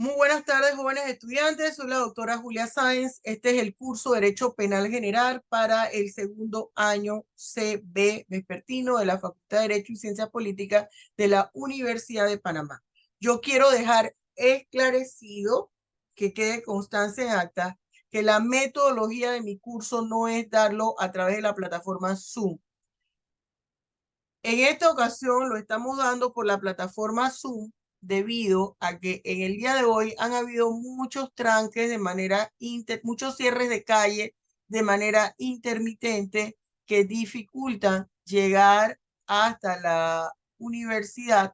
Muy buenas tardes, jóvenes estudiantes. Soy la doctora Julia Sáenz. Este es el curso Derecho Penal General para el segundo año CB vespertino de la Facultad de Derecho y Ciencias Políticas de la Universidad de Panamá. Yo quiero dejar esclarecido, que quede constancia en acta, que la metodología de mi curso no es darlo a través de la plataforma Zoom. En esta ocasión lo estamos dando por la plataforma Zoom debido a que en el día de hoy han habido muchos tranques de manera muchos cierres de calle de manera intermitente que dificultan llegar hasta la universidad.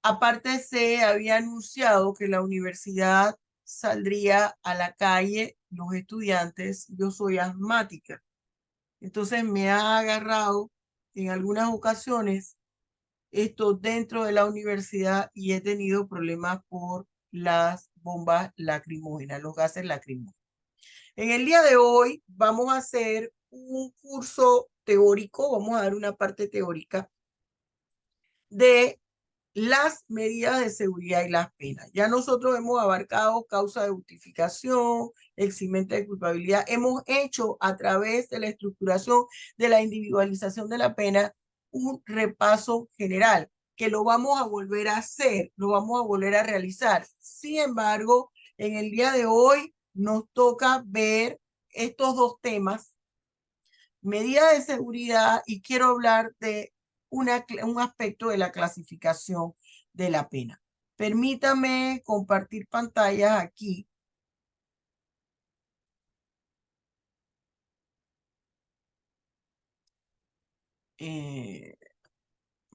Aparte, se había anunciado que la universidad saldría a la calle los estudiantes. Yo soy asmática, entonces me ha agarrado en algunas ocasiones esto dentro de la universidad y he tenido problemas por las bombas lacrimógenas, los gases lacrimógenos. En el día de hoy vamos a hacer un curso teórico, vamos a dar una parte teórica de las medidas de seguridad y las penas. Ya nosotros hemos abarcado causa de justificación, eximente de culpabilidad. Hemos hecho a través de la estructuración de la individualización de la pena un repaso general, que lo vamos a volver a hacer, lo vamos a volver a realizar. Sin embargo, en el día de hoy nos toca ver estos dos temas, medidas de seguridad, y quiero hablar de un aspecto de la clasificación de la pena. Permítame compartir pantallas aquí. Eh,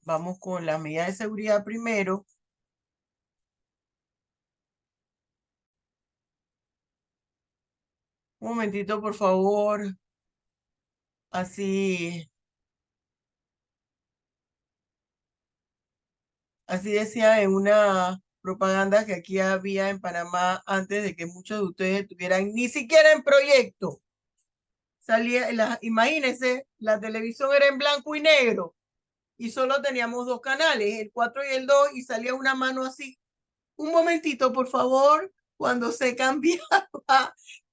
Vamos con la medida de seguridad primero. Un momentito, por favor. Así, así decía en una propaganda que aquí había en Panamá antes de que muchos de ustedes estuvieran ni siquiera en proyecto. Imagínense, la televisión era en blanco y negro y solo teníamos dos canales, el 4 y el 2, y salía una mano así. Un momentito, por favor, cuando se cambiaba,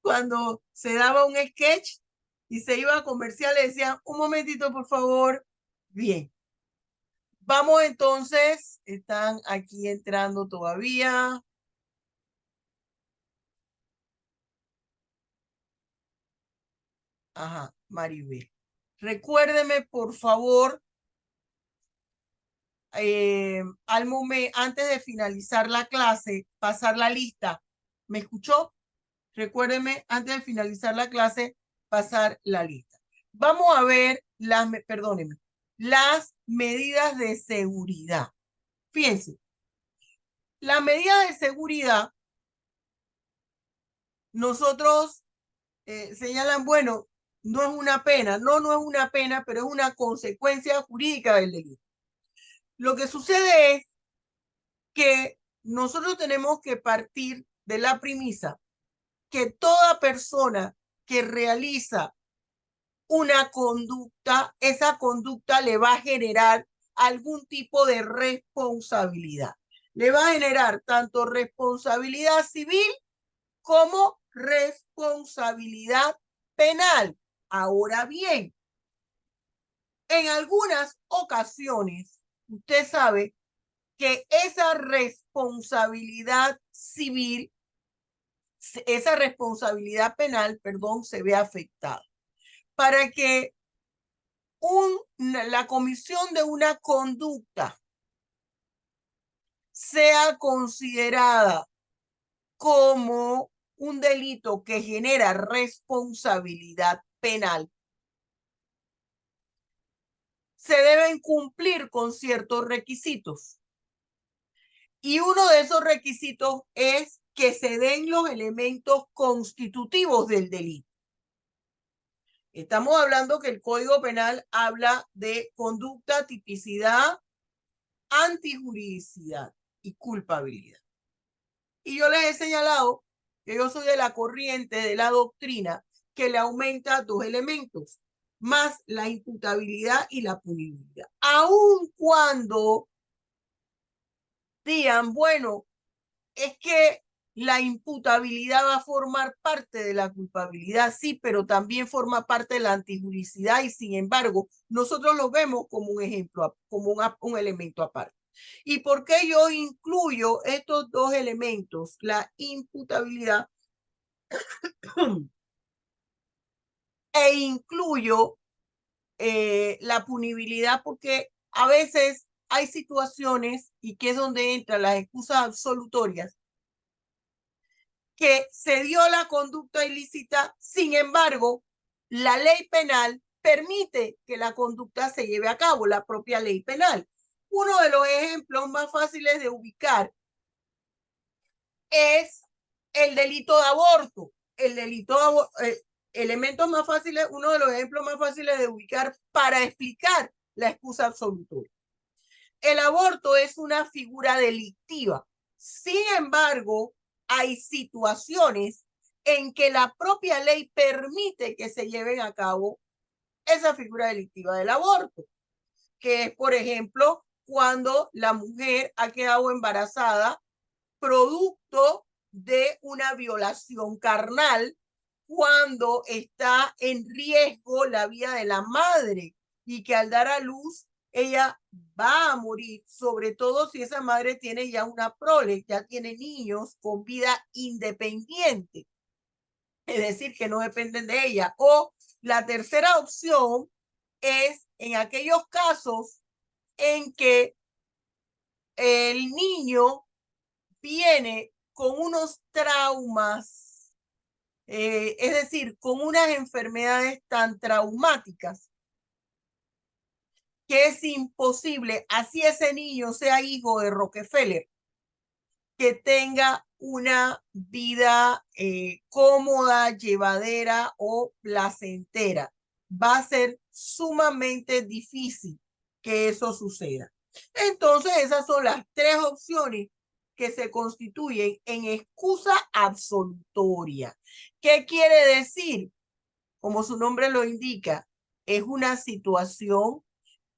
cuando se daba un sketch y se iba a comercial, le decían, un momentito, por favor. Bien. Vamos entonces, están aquí entrando todavía. Ajá, Maribel. Recuérdeme, por favor, antes de finalizar la clase, pasar la lista. ¿Me escuchó? Recuérdeme, antes de finalizar la clase, pasar la lista. Vamos a ver perdónenme, las medidas de seguridad. Fíjense, las medidas de seguridad, nosotros señalan, bueno, no es una pena, no es una pena, pero es una consecuencia jurídica del delito. Lo que sucede es que nosotros tenemos que partir de la premisa que toda persona que realiza una conducta, esa conducta le va a generar algún tipo de responsabilidad. Le va a generar tanto responsabilidad civil como responsabilidad penal. Ahora bien, en algunas ocasiones, usted sabe que esa responsabilidad civil, esa responsabilidad penal, perdón, se ve afectada. Para que la comisión de una conducta sea considerada como un delito que genera responsabilidad penal, se deben cumplir con ciertos requisitos. Y uno de esos requisitos es que se den los elementos constitutivos del delito. Estamos hablando que el Código Penal habla de conducta, tipicidad, antijuridicidad y culpabilidad. Y yo les he señalado que yo soy de la corriente de la doctrina que le aumenta dos elementos, más la imputabilidad y la punibilidad. Aun cuando digan, bueno, es que la imputabilidad va a formar parte de la culpabilidad, sí, pero también forma parte de la antijuricidad y sin embargo, nosotros lo vemos como un ejemplo, como un elemento aparte. ¿Y por qué yo incluyo estos dos elementos, la imputabilidad e incluyo la punibilidad? Porque a veces hay situaciones, y que es donde entran las excusas absolutorias, que se dio la conducta ilícita, sin embargo, la ley penal permite que la conducta se lleve a cabo, la propia ley penal. Uno de los ejemplos más fáciles de ubicar es el delito de aborto. El delito de aborto, elementos más fáciles, uno de los ejemplos más fáciles de ubicar para explicar la excusa absolutoria. El aborto es una figura delictiva. Sin embargo, hay situaciones en que la propia ley permite que se lleven a cabo esa figura delictiva del aborto, que es, por ejemplo, cuando la mujer ha quedado embarazada producto de una violación carnal, cuando está en riesgo la vida de la madre y que al dar a luz ella va a morir, sobre todo si esa madre tiene ya una prole, ya tiene niños con vida independiente, es decir, que no dependen de ella. O la tercera opción es en aquellos casos en que el niño viene con unos traumas, es decir, con unas enfermedades tan traumáticas que es imposible, así ese niño sea hijo de Rockefeller, que tenga una vida cómoda, llevadera o placentera. Va a ser sumamente difícil que eso suceda. Entonces, esas son las tres opciones que se constituyen en excusa absolutoria. ¿Qué quiere decir? Como su nombre lo indica, es una situación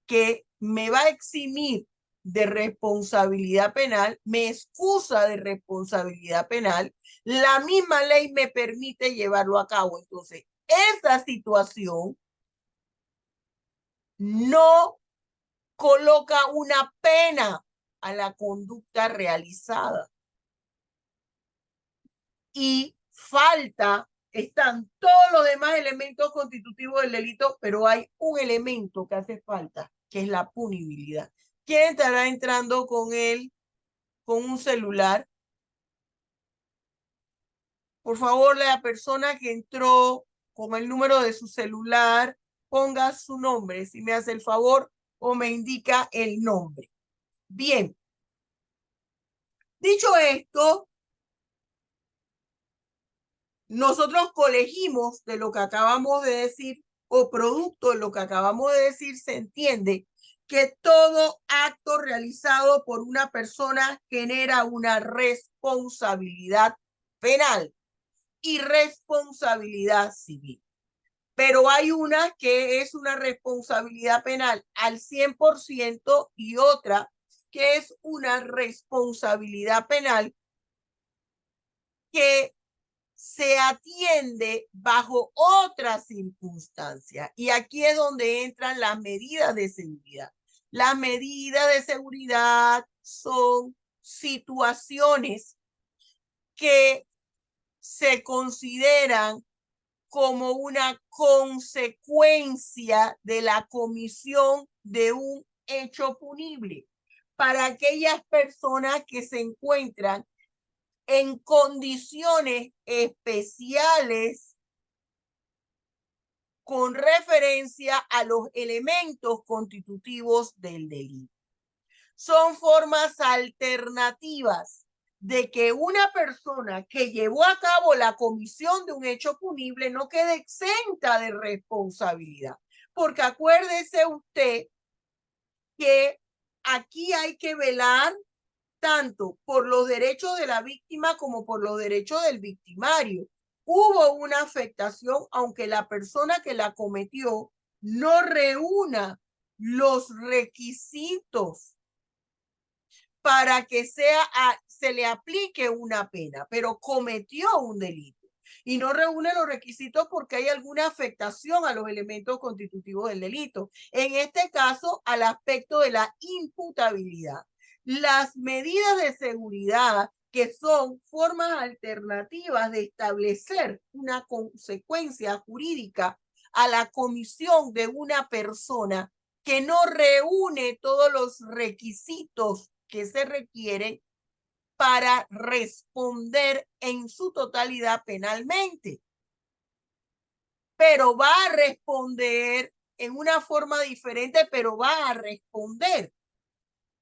que me va a eximir de responsabilidad penal, me excusa de responsabilidad penal, la misma ley me permite llevarlo a cabo. Entonces, esa situación no coloca una pena a la conducta realizada. Y están todos los demás elementos constitutivos del delito, pero hay un elemento que hace falta, que es la punibilidad. ¿Quién estará entrando con un celular? Por favor, la persona que entró con el número de su celular, ponga su nombre, si me hace el favor, o me indica el nombre. Bien. Dicho esto, nosotros colegimos de lo que acabamos de decir, o producto de lo que acabamos de decir, se entiende que todo acto realizado por una persona genera una responsabilidad penal y responsabilidad civil. Pero hay una que es una responsabilidad penal al 100% y otra que es una responsabilidad penal que se atiende bajo otras circunstancias. Y aquí es donde entran las medidas de seguridad. Las medidas de seguridad son situaciones que se consideran como una consecuencia de la comisión de un hecho punible para aquellas personas que se encuentran en condiciones especiales con referencia a los elementos constitutivos del delito. Son formas alternativas de que una persona que llevó a cabo la comisión de un hecho punible no quede exenta de responsabilidad. Porque acuérdese usted que aquí hay que velar tanto por los derechos de la víctima como por los derechos del victimario. Hubo una afectación, aunque la persona que la cometió no reúna los requisitos para que se le aplique una pena, pero cometió un delito y no reúne los requisitos porque hay alguna afectación a los elementos constitutivos del delito. En este caso, al aspecto de la imputabilidad. Las medidas de seguridad, que son formas alternativas de establecer una consecuencia jurídica a la comisión de una persona que no reúne todos los requisitos que se requieren para responder en su totalidad penalmente. Pero va a responder en una forma diferente, pero va a responder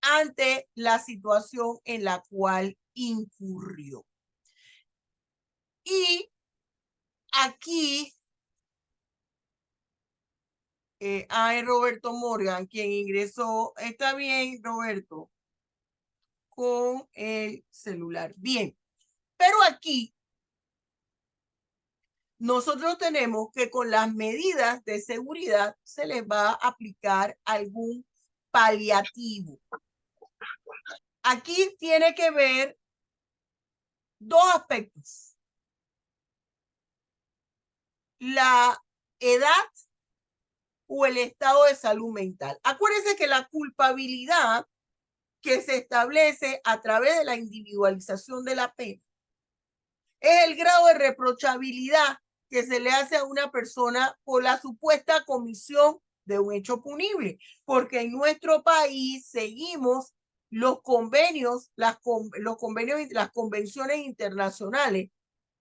ante la situación en la cual incurrió. Y aquí hay Roberto Morgan, quien ingresó. Está bien, Roberto, con el celular. Bien, pero aquí nosotros tenemos que con las medidas de seguridad se les va a aplicar algún paliativo. Aquí tiene que ver dos aspectos. La edad o el estado de salud mental. Acuérdense que la culpabilidad que se establece a través de la individualización de la pena es el grado de reprochabilidad que se le hace a una persona por la supuesta comisión de un hecho punible, porque en nuestro país seguimos los convenios, las convenciones internacionales,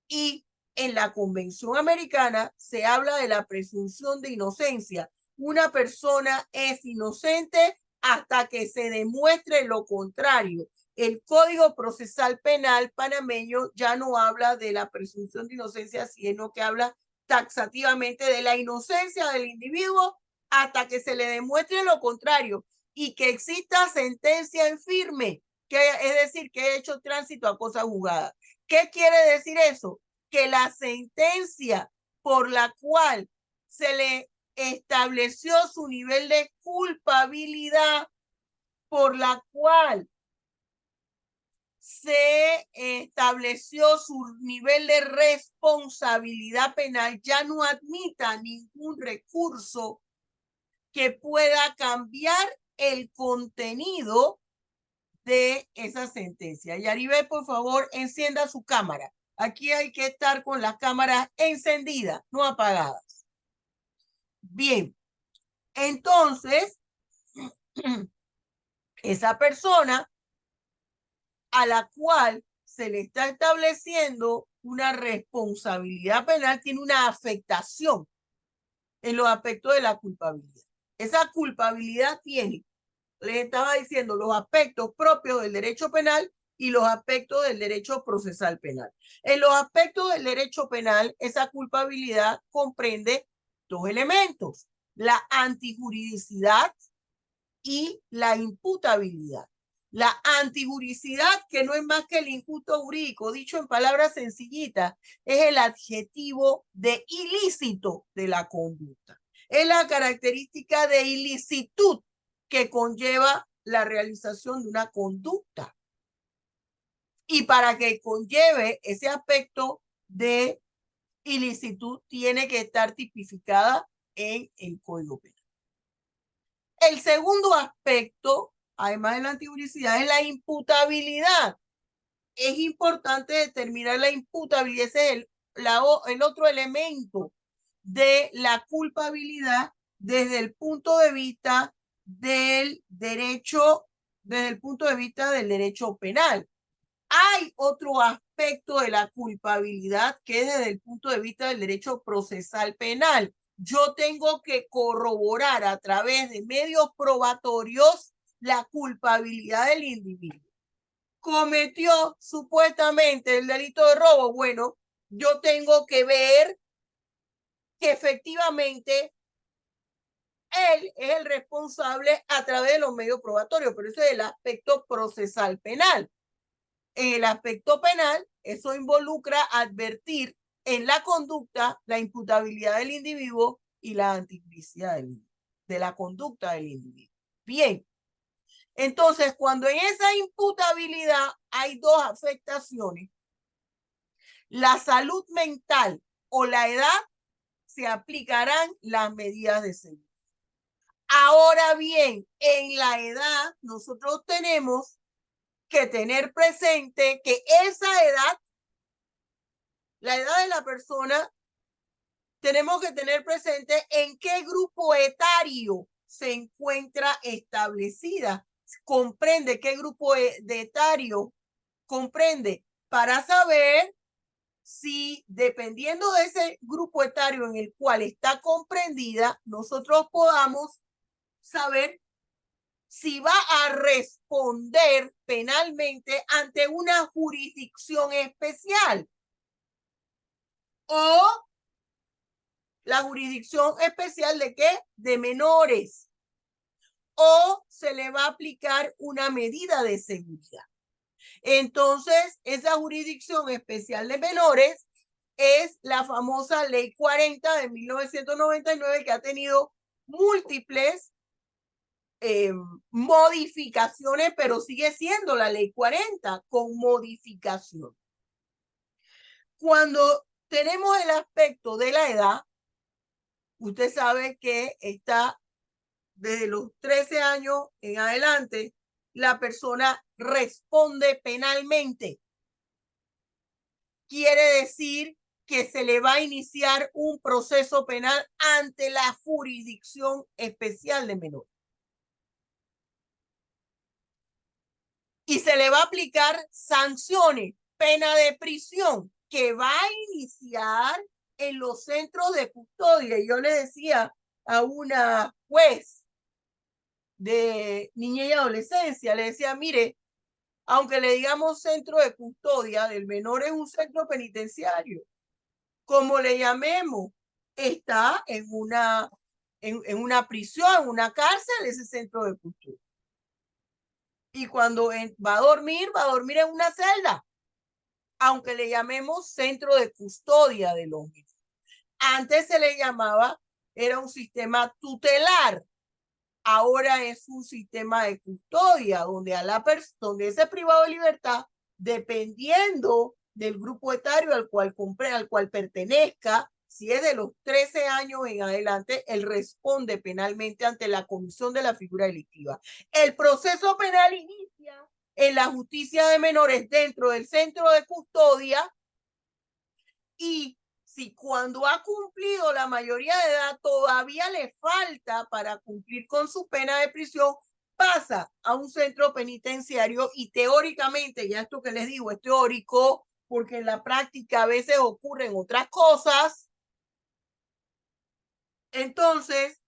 y en la Convención Americana se habla de la presunción de inocencia. Una persona es inocente hasta que se demuestre lo contrario. El Código Procesal Penal panameño ya no habla de la presunción de inocencia, sino que habla taxativamente de la inocencia del individuo hasta que se le demuestre lo contrario y que exista sentencia en firme, que es decir, que he hecho tránsito a cosa juzgada. ¿Qué quiere decir eso? Que la sentencia por la cual se le estableció su nivel de culpabilidad, por la cual se estableció su nivel de responsabilidad penal, ya no admita ningún recurso que pueda cambiar el contenido de esa sentencia. Yaribel, por favor, encienda su cámara. Aquí hay que estar con las cámaras encendidas, no apagadas. Bien, entonces, esa persona a la cual se le está estableciendo una responsabilidad penal tiene una afectación en los aspectos de la culpabilidad. Esa culpabilidad tiene, les estaba diciendo, los aspectos propios del derecho penal y los aspectos del derecho procesal penal. En los aspectos del derecho penal, esa culpabilidad comprende dos elementos: la antijuridicidad y la imputabilidad. La antijuridicidad, que no es más que el injusto jurídico, dicho en palabras sencillitas, es el adjetivo de ilícito de la conducta. Es la característica de ilicitud que conlleva la realización de una conducta. Y para que conlleve ese aspecto de ilicitud, tiene que estar tipificada en el Código Penal. El segundo aspecto, además de la antijuridicidad, es la imputabilidad. Es importante determinar la imputabilidad. Ese es el otro elemento de la culpabilidad desde el punto de vista del derecho, desde el punto de vista del derecho penal. Hay otro aspecto de la culpabilidad que es desde el punto de vista del derecho procesal penal. Yo tengo que corroborar a través de medios probatorios la culpabilidad del individuo. Cometió supuestamente el delito de robo. Bueno, yo tengo que ver que efectivamente él es el responsable a través de los medios probatorios, pero eso es el aspecto procesal penal. En el aspecto penal, eso involucra advertir en la conducta la imputabilidad del individuo y la antijuridicidad de la conducta del individuo. Bien, Entonces, cuando en esa imputabilidad hay dos afectaciones, la salud mental o la edad, se aplicarán las medidas de seguridad. Ahora bien, en la edad, nosotros tenemos que tener presente que esa edad, la edad de la persona, tenemos que tener presente en qué grupo etario se encuentra establecida. Comprende qué grupo de etario comprende para saber si, dependiendo de ese grupo etario en el cual está comprendida, nosotros podamos saber si va a responder penalmente ante una jurisdicción especial o la jurisdicción especial de qué? De menores, o se le va a aplicar una medida de seguridad. Entonces, esa jurisdicción especial de menores es la famosa Ley 40 de 1999, que ha tenido múltiples modificaciones, pero sigue siendo la Ley 40 con modificación. Cuando tenemos el aspecto de la edad, usted sabe que está desde los 13 años en adelante, la persona responde penalmente. Quiere decir que se le va a iniciar un proceso penal ante la jurisdicción especial de menores. Y se le va a aplicar sanciones, pena de prisión, que va a iniciar en los centros de custodia. Y yo le decía a una juez de niñez y adolescencia, le decía, mire, aunque le digamos centro de custodia del menor, es un centro penitenciario. Como le llamemos, está en una prisión, en una cárcel, ese centro de custodia. Y cuando va a dormir en una celda, aunque le llamemos centro de custodia de los niños. Antes se le llamaba, era un sistema tutelar. Ahora es un sistema de custodia donde donde ese privado de libertad, dependiendo del grupo etario al cual pertenezca, si es de los 13 años en adelante, él responde penalmente ante la comisión de la figura delictiva. El proceso penal inicia en la justicia de menores dentro del centro de custodia, y si cuando ha cumplido la mayoría de edad todavía le falta para cumplir con su pena de prisión, pasa a un centro penitenciario y teóricamente, ya esto que les digo es teórico porque en la práctica a veces ocurren otras cosas, entonces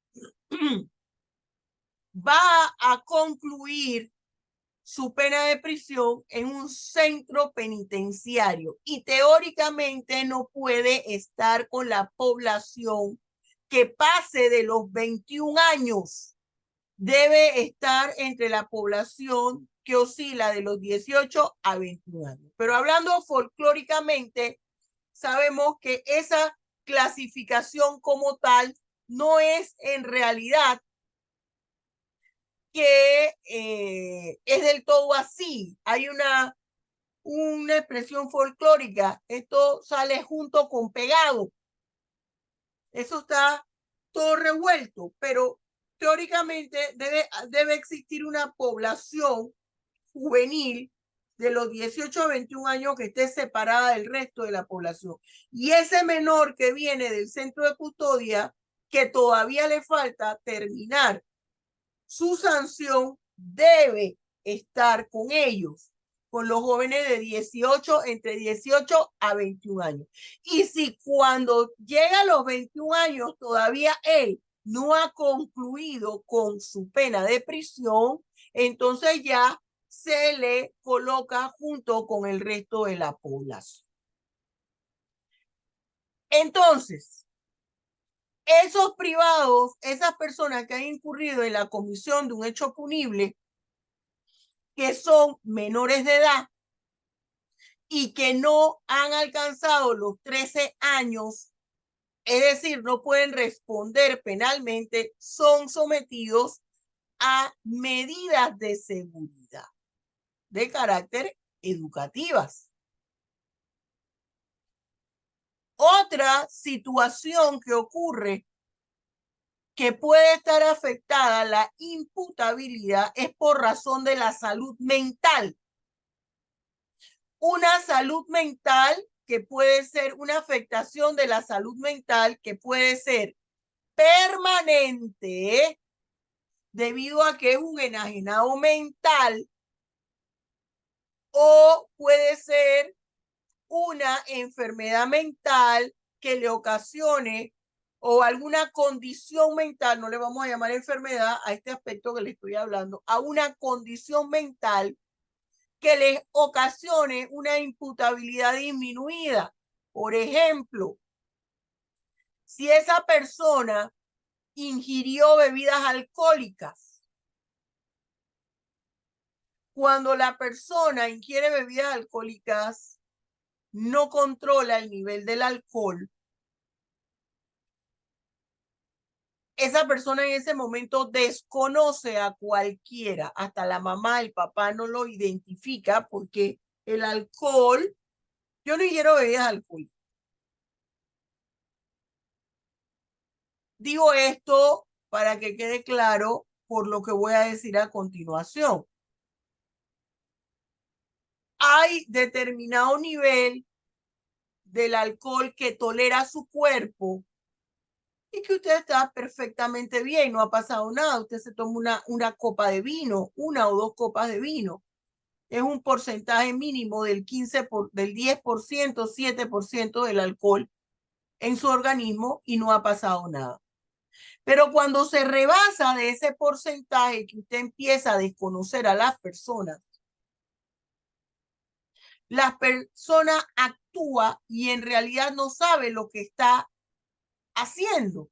va a concluir su pena de prisión en un centro penitenciario y teóricamente no puede estar con la población que pase de los 21 años. Debe estar entre la población que oscila de los 18 a 21 años. Pero hablando folclóricamente, sabemos que esa clasificación como tal no es en realidad que es del todo así. Hay una expresión folclórica, esto sale junto con pegado. Eso está todo revuelto, pero teóricamente debe existir una población juvenil de los 18 a 21 años que esté separada del resto de la población. Y ese menor que viene del centro de custodia, que todavía le falta terminar su sanción, debe estar con ellos, con los jóvenes de entre 18 a 21 años. Y si cuando llega a los 21 años todavía él no ha concluido con su pena de prisión, entonces ya se le coloca junto con el resto de la población. Entonces, esos privados, esas personas que han incurrido en la comisión de un hecho punible, que son menores de edad y que no han alcanzado los 13 años, es decir, no pueden responder penalmente, son sometidos a medidas de seguridad de carácter educativas. Otra situación que ocurre que puede estar afectada la imputabilidad es por razón de la salud mental. Una salud mental que puede ser una afectación de la salud mental que puede ser permanente debido a que es un enajenado mental, o puede ser una enfermedad mental que le ocasione o alguna condición mental, no le vamos a llamar enfermedad a este aspecto que le estoy hablando, a una condición mental que les ocasione una imputabilidad disminuida. Por ejemplo, si esa persona ingirió bebidas alcohólicas, cuando la persona ingiere bebidas alcohólicas, no controla el nivel del alcohol, esa persona en ese momento desconoce a cualquiera, hasta la mamá, el papá no lo identifica porque el alcohol, yo no ingiero bebidas alcohólicas. Digo esto para que quede claro por lo que voy a decir a continuación. Hay determinado nivel del alcohol que tolera su cuerpo y que usted está perfectamente bien, no ha pasado nada. Usted se toma una copa de vino, 1 o 2 copas de vino. Es un porcentaje mínimo del 10%, 7% del alcohol en su organismo y no ha pasado nada. Pero cuando se rebasa de ese porcentaje que usted empieza a desconocer a las personas, la persona actúa y en realidad no sabe lo que está haciendo.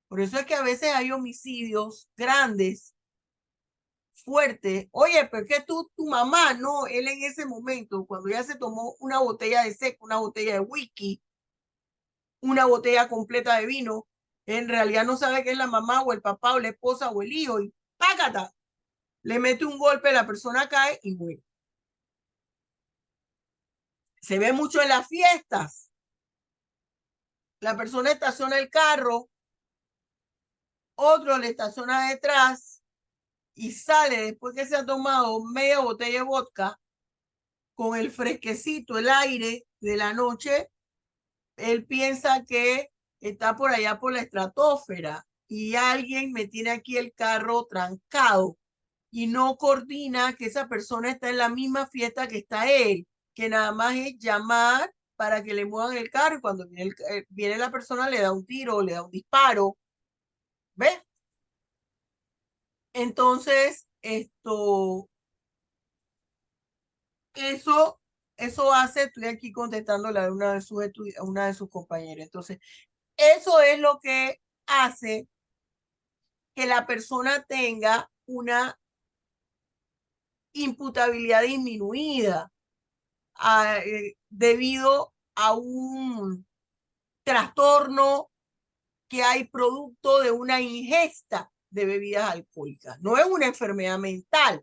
Por eso es que a veces hay homicidios grandes, fuertes. Oye, pero que tu mamá, no, él en ese momento, cuando ya se tomó una botella de seco, una botella de whisky, una botella completa de vino, en realidad no sabe que es la mamá o el papá o la esposa o el hijo, y ¡págata! Le mete un golpe, la persona cae y muere. Se ve mucho en las fiestas. La persona estaciona el carro, otro le estaciona detrás y sale después que se ha tomado media botella de vodka con el fresquecito, el aire de la noche. Él piensa que está por allá por la estratosfera y alguien me tiene aquí el carro trancado y no coordina que esa persona está en la misma fiesta que está él, que nada más es llamar para que le muevan el carro y cuando viene la persona le da un tiro, le da un disparo. ¿Ves? Entonces, eso hace, estoy aquí contestándole a una de sus compañeras. Entonces, eso es lo que hace que la persona tenga una imputabilidad disminuida debido a un trastorno que hay producto de una ingesta de bebidas alcohólicas. No es una enfermedad mental.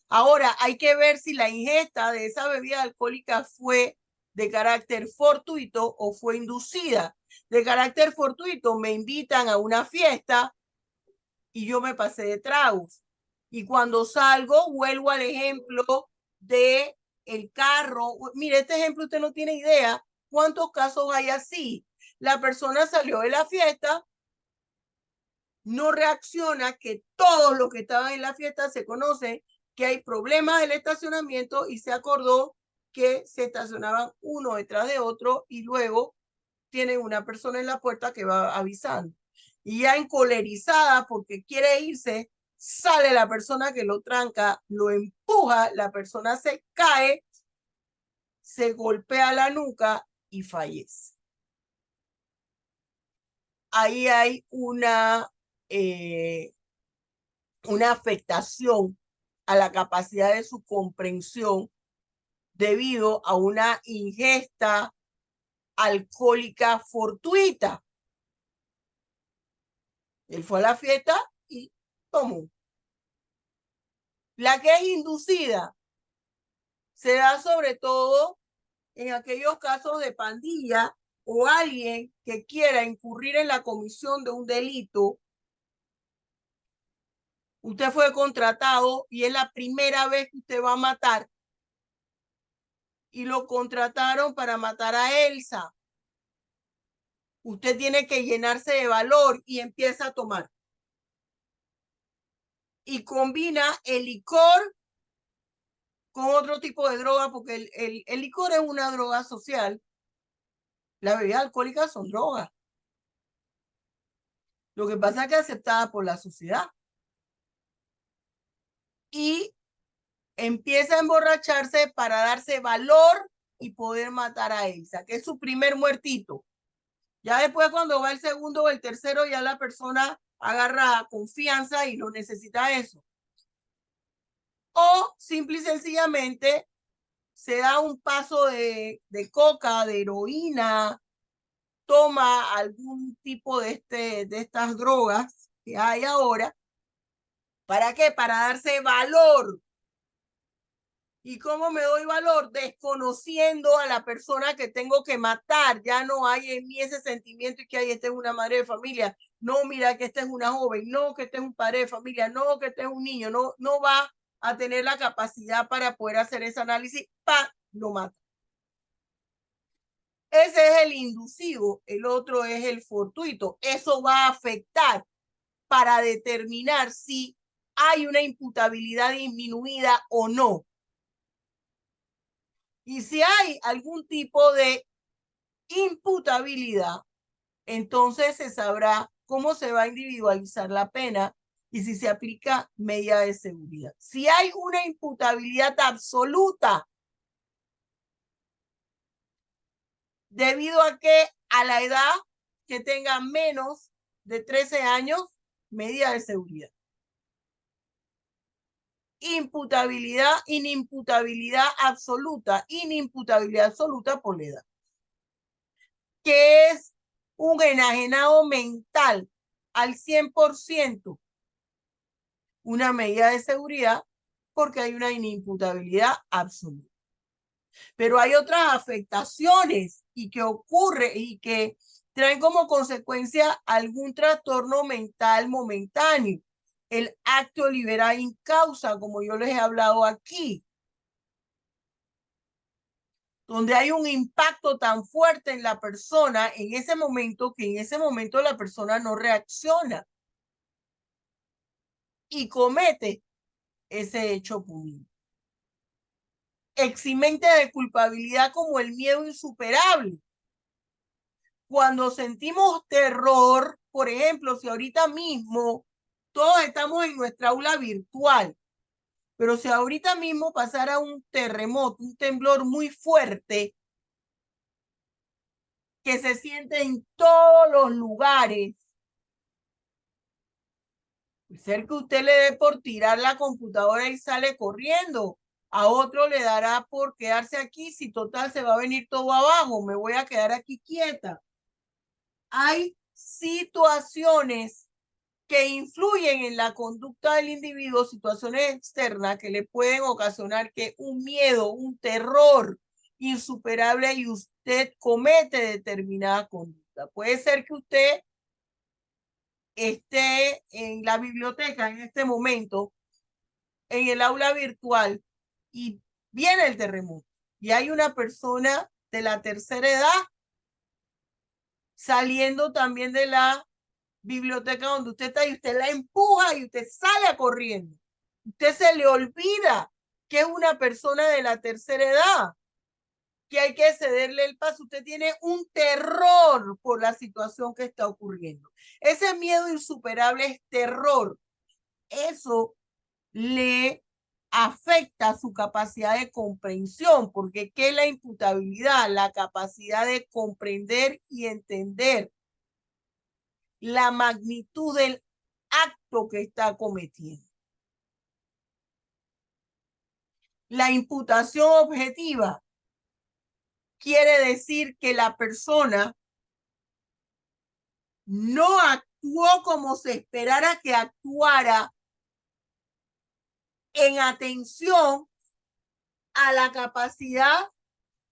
Ahora, hay que ver si la ingesta de esa bebida alcohólica fue de carácter fortuito o fue inducida. De carácter fortuito, me invitan a una fiesta y yo me pasé de tragos. Y cuando salgo, vuelvo al ejemplo de el carro. Mire, este ejemplo usted no tiene idea cuántos casos hay así. La persona salió de la fiesta, no reacciona, que todos los que estaban en la fiesta se conocen que hay problemas del estacionamiento y se acordó que se estacionaban uno detrás de otro y luego tienen una persona en la puerta que va avisando. Y ya encolerizada porque quiere irse, sale la persona que lo tranca, lo empuja, la persona se cae, se golpea la nuca y fallece. Ahí hay una afectación a la capacidad de su comprensión debido a una ingesta alcohólica fortuita. Él fue a la fiesta y tomó. La que es inducida se da sobre todo en aquellos casos de pandilla o alguien que quiera incurrir en la comisión de un delito. Usted fue contratado y es la primera vez que usted va a matar y lo contrataron para matar a Elsa. Usted tiene que llenarse de valor y empieza a tomar. Y combina el licor con otro tipo de droga, porque el licor es una droga social. Las bebidas alcohólicas son drogas. Lo que pasa es que es aceptada por la sociedad. Y empieza a emborracharse para darse valor y poder matar a Elsa, que es su primer muertito. Ya después, cuando va el segundo o el tercero, ya la persona agarra confianza y no necesita eso. O simple y sencillamente se da un paso de coca, de heroína, toma algún tipo de estas drogas que hay ahora. ¿Para qué? Para darse valor. ¿Y cómo me doy valor? Desconociendo a la persona que tengo que matar. Ya no hay en mí ese sentimiento y que esta es una madre de familia. No, mira que esta es una joven. No, que este es un padre de familia. No, que este es un niño. No, no va a tener la capacidad para poder hacer ese análisis. Lo mata. Ese es el inducido. El otro es el fortuito. Eso va a afectar para determinar si hay una imputabilidad disminuida o no. Y si hay algún tipo de imputabilidad, entonces se sabrá cómo se va a individualizar la pena y si se aplica medida de seguridad. Si hay una imputabilidad absoluta, debido a que a la edad que tenga menos de 13 años, medida de seguridad. Imputabilidad, inimputabilidad absoluta, inimputabilidad absoluta por la edad, que es un enajenado mental al 100%, una medida de seguridad porque hay una inimputabilidad absoluta. Pero hay otras afectaciones y que ocurre y que traen como consecuencia algún trastorno mental momentáneo. El acto de liberar incausa, como yo les he hablado aquí, donde hay un impacto tan fuerte en la persona en ese momento que en ese momento la persona no reacciona y comete ese hecho punible. Eximente de culpabilidad como el miedo insuperable. Cuando sentimos terror, por ejemplo, si ahorita mismo todos estamos en nuestra aula virtual, pero si ahorita mismo pasara un terremoto, un temblor muy fuerte, que se siente en todos los lugares, ser que usted le dé por tirar la computadora y sale corriendo. A otro le dará por quedarse aquí, si total se va a venir todo abajo, me voy a quedar aquí quieta. Hay situaciones que influyen en la conducta del individuo, situaciones externas que le pueden ocasionar que un miedo, un terror insuperable y usted comete determinada conducta. Puede ser que usted esté en la biblioteca en este momento, en el aula virtual, y viene el terremoto y hay una persona de la tercera edad saliendo también de la biblioteca donde usted está y usted la empuja y usted sale corriendo. Usted se le olvida que es una persona de la tercera edad, que hay que cederle el paso. Usted tiene un terror por la situación que está ocurriendo. Ese miedo insuperable es terror. Eso le afecta su capacidad de comprensión, porque ¿qué es la imputabilidad? La capacidad de comprender y entender la magnitud del acto que está cometiendo. La imputación objetiva quiere decir que la persona no actuó como se esperara que actuara en atención a la capacidad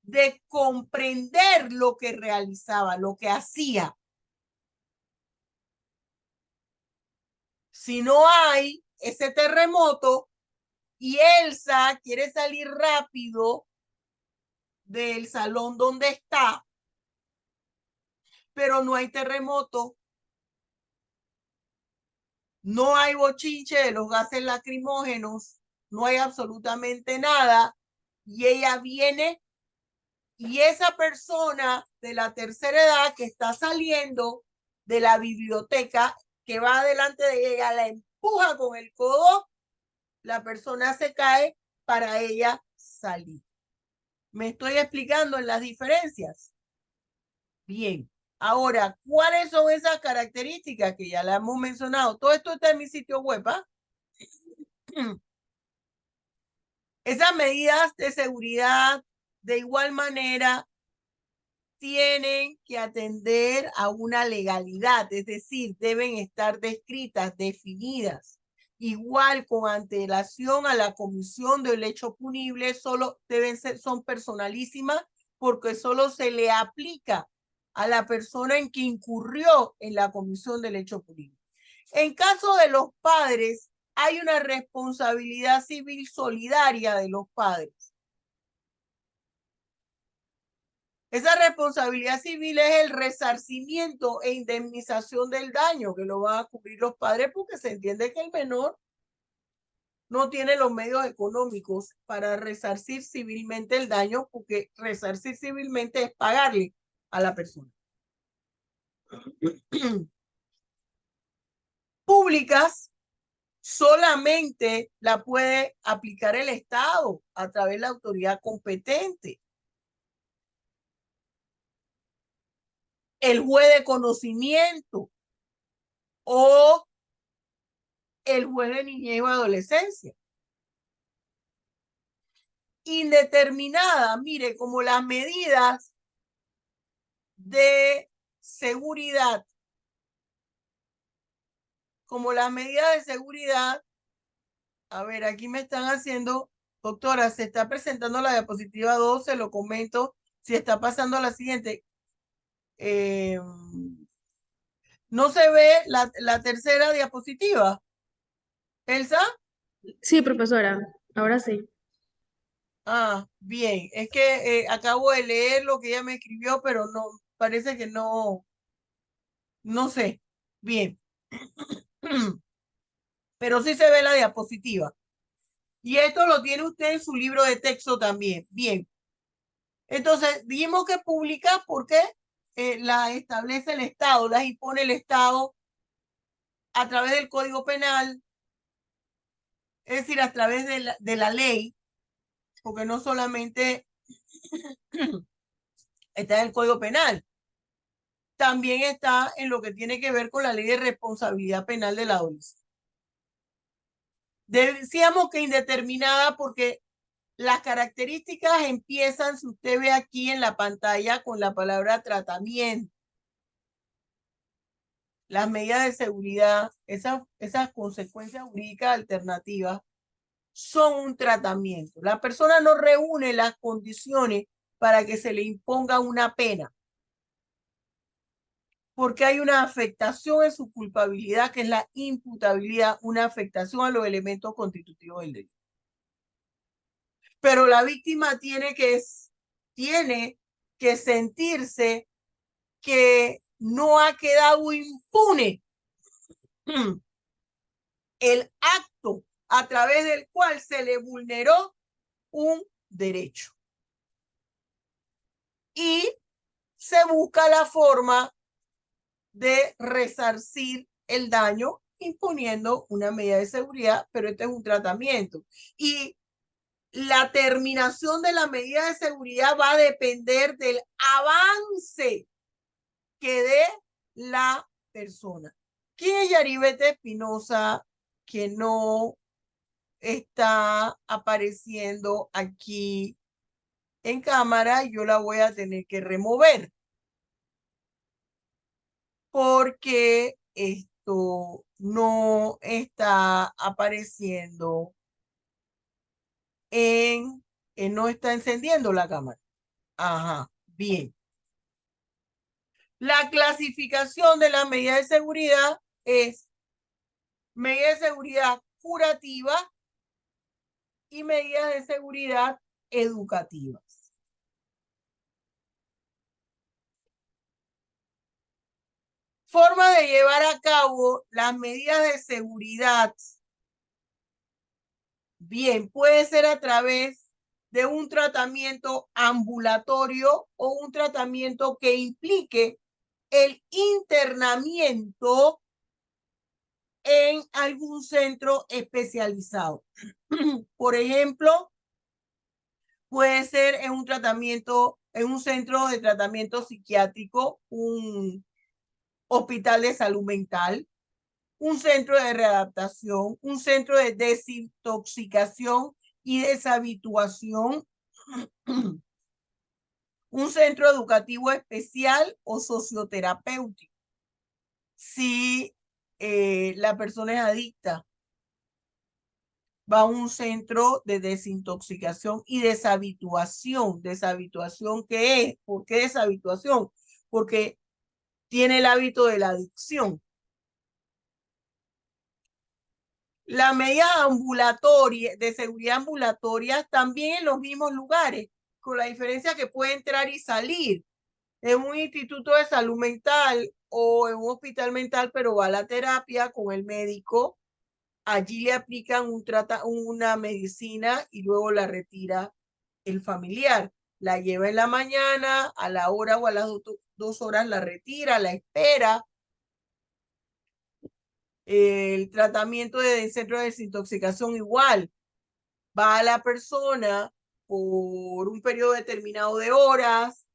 de comprender lo que realizaba, lo que hacía. Si no hay ese terremoto y Elsa quiere salir rápido del salón donde está, pero no hay terremoto, no hay bochinche de los gases lacrimógenos, no hay absolutamente nada, y ella viene y esa persona de la tercera edad que está saliendo de la biblioteca, que va delante de ella, la empuja con el codo, la persona se cae para ella salir. ¿Me estoy explicando en las diferencias? Bien. Ahora, ¿cuáles son esas características que ya la hemos mencionado? Todo esto está en mi sitio web, ¿ah? Esas medidas de seguridad, de igual manera, tienen que atender a una legalidad, es decir, deben estar descritas, definidas. Igual con antelación a la comisión del hecho punible, solo deben ser, son personalísimas porque solo se le aplica a la persona en que incurrió en la comisión del hecho punible. En caso de los padres, hay una responsabilidad civil solidaria de los padres. Esa responsabilidad civil es el resarcimiento e indemnización del daño que lo van a cubrir los padres porque se entiende que el menor no tiene los medios económicos para resarcir civilmente el daño, porque resarcir civilmente es pagarle a la persona. Públicas solamente la puede aplicar el Estado a través de la autoridad competente. El juez de conocimiento o el juez de niñez o adolescencia. Indeterminada, mire, como las medidas de seguridad, como las medidas de seguridad, a ver, aquí me están haciendo, doctora, se está presentando la diapositiva 2, se lo comento, si está pasando a la siguiente. No se ve la tercera diapositiva. ¿Elsa? Sí, profesora, ahora sí. Ah, bien, es que acabo de leer lo que ella me escribió, pero no, parece que no, no sé. Bien. Pero sí se ve la diapositiva. Y esto lo tiene usted en su libro de texto también. Bien. Entonces, dijimos que pública porque la establece el Estado, las impone el Estado a través del Código Penal, es decir, a través de la ley, porque no solamente está en el Código Penal, también está en lo que tiene que ver con la ley de responsabilidad penal del adolescente. Decíamos que indeterminada porque las características empiezan, si usted ve aquí en la pantalla, con la palabra tratamiento. Las medidas de seguridad, esas consecuencias jurídicas alternativas, son un tratamiento. La persona no reúne las condiciones para que se le imponga una pena, porque hay una afectación en su culpabilidad, que es la imputabilidad, una afectación a los elementos constitutivos del delito. Pero la víctima tiene que sentirse que no ha quedado impune el acto a través del cual se le vulneró un derecho. Y se busca la forma de resarcir el daño imponiendo una medida de seguridad, pero este es un tratamiento. Y la terminación de la medida de seguridad va a depender del avance que dé la persona. ¿Quién es Yaribete Espinosa, que no está apareciendo aquí en cámara? Yo la voy a tener que remover porque esto no está apareciendo en, no está encendiendo la cámara. Ajá, bien. La clasificación de las medidas de seguridad es medidas de seguridad curativa y medidas de seguridad educativas. Forma de llevar a cabo las medidas de seguridad. Bien, puede ser a través de un tratamiento ambulatorio o un tratamiento que implique el internamiento en algún centro especializado. Por ejemplo, puede ser en un tratamiento, en un centro de tratamiento psiquiátrico, un hospital de salud mental, un centro de readaptación, un centro de desintoxicación y deshabituación, un centro educativo especial o socioterapéutico. Si la persona es adicta, va a un centro de desintoxicación y deshabituación. ¿Deshabituación qué es? ¿Por qué deshabituación? Porque tiene el hábito de la adicción. Las medidas ambulatorias, de seguridad ambulatorias, también en los mismos lugares, con la diferencia que puede entrar y salir en un instituto de salud mental o en un hospital mental, pero va a la terapia con el médico. Allí le aplican una medicina y luego la retira el familiar. La lleva en la mañana, a la hora o a las 2 horas la retira, la espera. El tratamiento de centro de desintoxicación igual. Va a la persona por un periodo determinado de horas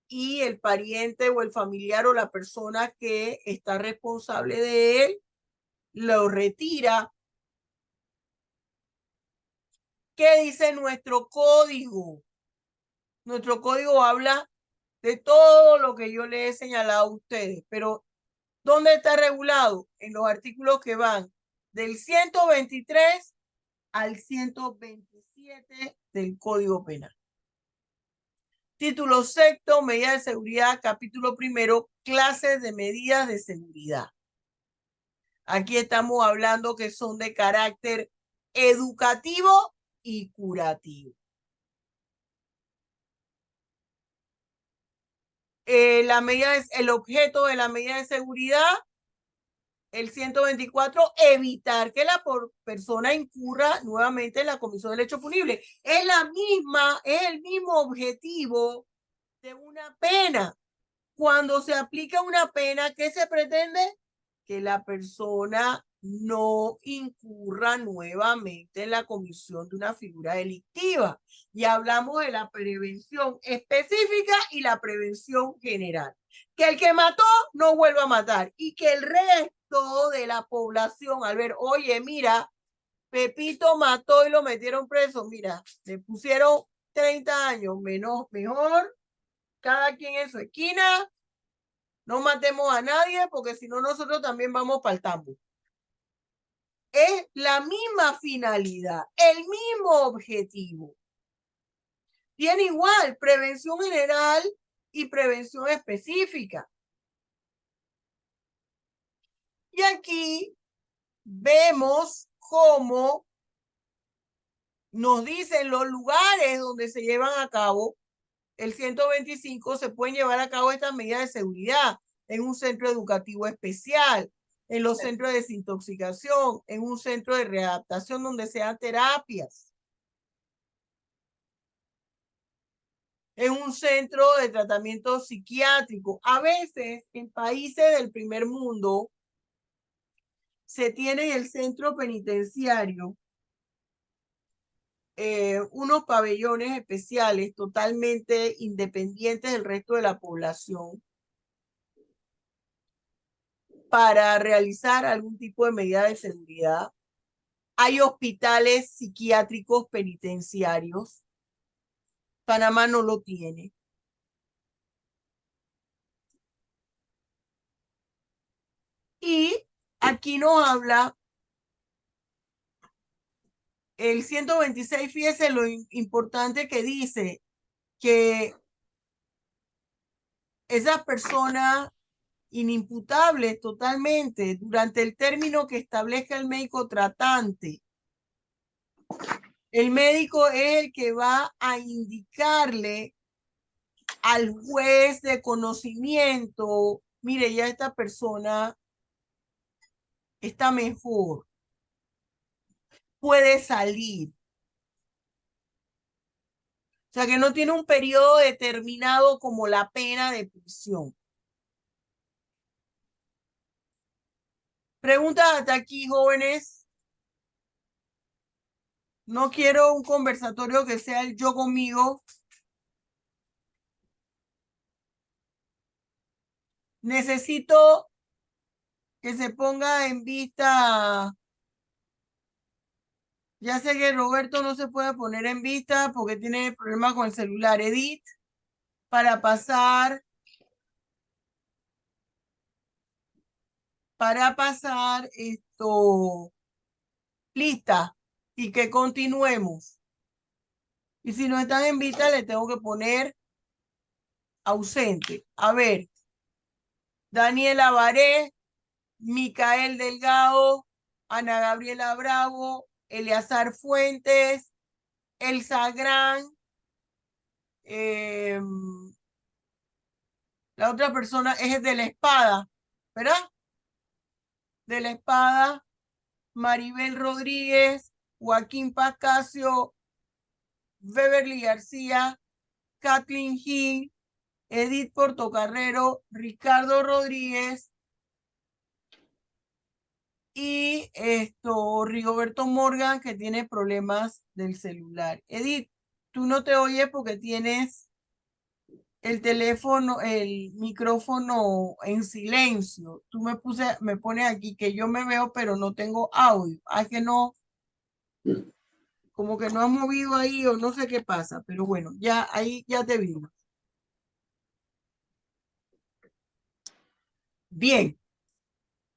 y el pariente o el familiar o la persona que está responsable de él lo retira. ¿Qué dice nuestro código? Nuestro código habla de todo lo que yo le he señalado a ustedes, pero ¿dónde está regulado? En los artículos que van del 123 al 127 del Código Penal. Título sexto, medidas de seguridad. Capítulo primero, clases de medidas de seguridad. Aquí estamos hablando que son de carácter educativo y curativo. El objeto de la medida de seguridad, el 124, evitar que la persona incurra nuevamente en la comisión del hecho punible. Es el mismo objetivo de una pena. Cuando se aplica una pena, ¿qué se pretende? Que la persona no incurra nuevamente en la comisión de una figura delictiva. Y hablamos de la prevención específica y la prevención general. Que el que mató no vuelva a matar y que el resto de la población, al ver, oye, mira, Pepito mató y lo metieron preso, mira, le pusieron 30 años, mejor, cada quien en su esquina, no matemos a nadie porque si no nosotros también vamos para el tambo. Es la misma finalidad, el mismo objetivo. Tiene igual prevención general y prevención específica. Y aquí vemos cómo nos dicen los lugares donde se llevan a cabo el 125, se pueden llevar a cabo estas medidas de seguridad en un centro educativo especial, en los centros de desintoxicación, en un centro de readaptación donde sean terapias, en un centro de tratamiento psiquiátrico. A veces en países del primer mundo se tiene en el centro penitenciario unos pabellones especiales totalmente independientes del resto de la población para realizar algún tipo de medida de seguridad. Hay hospitales psiquiátricos penitenciarios. Panamá no lo tiene. Y aquí nos habla El 126, fíjese lo importante que dice que esas personas inimputables totalmente durante el término que establezca el médico tratante. El médico es el que va a indicarle al juez de conocimiento, mire, ya esta persona está mejor, puede salir. O sea, que no tiene un periodo determinado como la pena de prisión. Preguntas hasta aquí, jóvenes. No quiero un conversatorio que sea el yo conmigo. Necesito que se ponga en vista. Ya sé que Roberto no se puede poner en vista porque tiene problemas con el celular. Edith, para pasar esto lista y que continuemos. Y si no están en vista, le tengo que poner ausente. A ver, Daniela Baré, Micael Delgado, Ana Gabriela Bravo, Eleazar Fuentes, Elsa Gran, la otra persona es de la Espada, ¿verdad? De la Espada, Maribel Rodríguez, Joaquín Pascasio, Beverly García, Kathleen Hill, Edith Portocarrero, Ricardo Rodríguez y Rigoberto Morgan, que tiene problemas del celular. Edith, tú no te oyes porque tienes el teléfono, el micrófono en silencio. Tú me pones aquí que yo me veo, pero no tengo audio. Ay, que no, como que no has movido ahí o no sé qué pasa, pero bueno, ya ahí ya te vimos. Bien,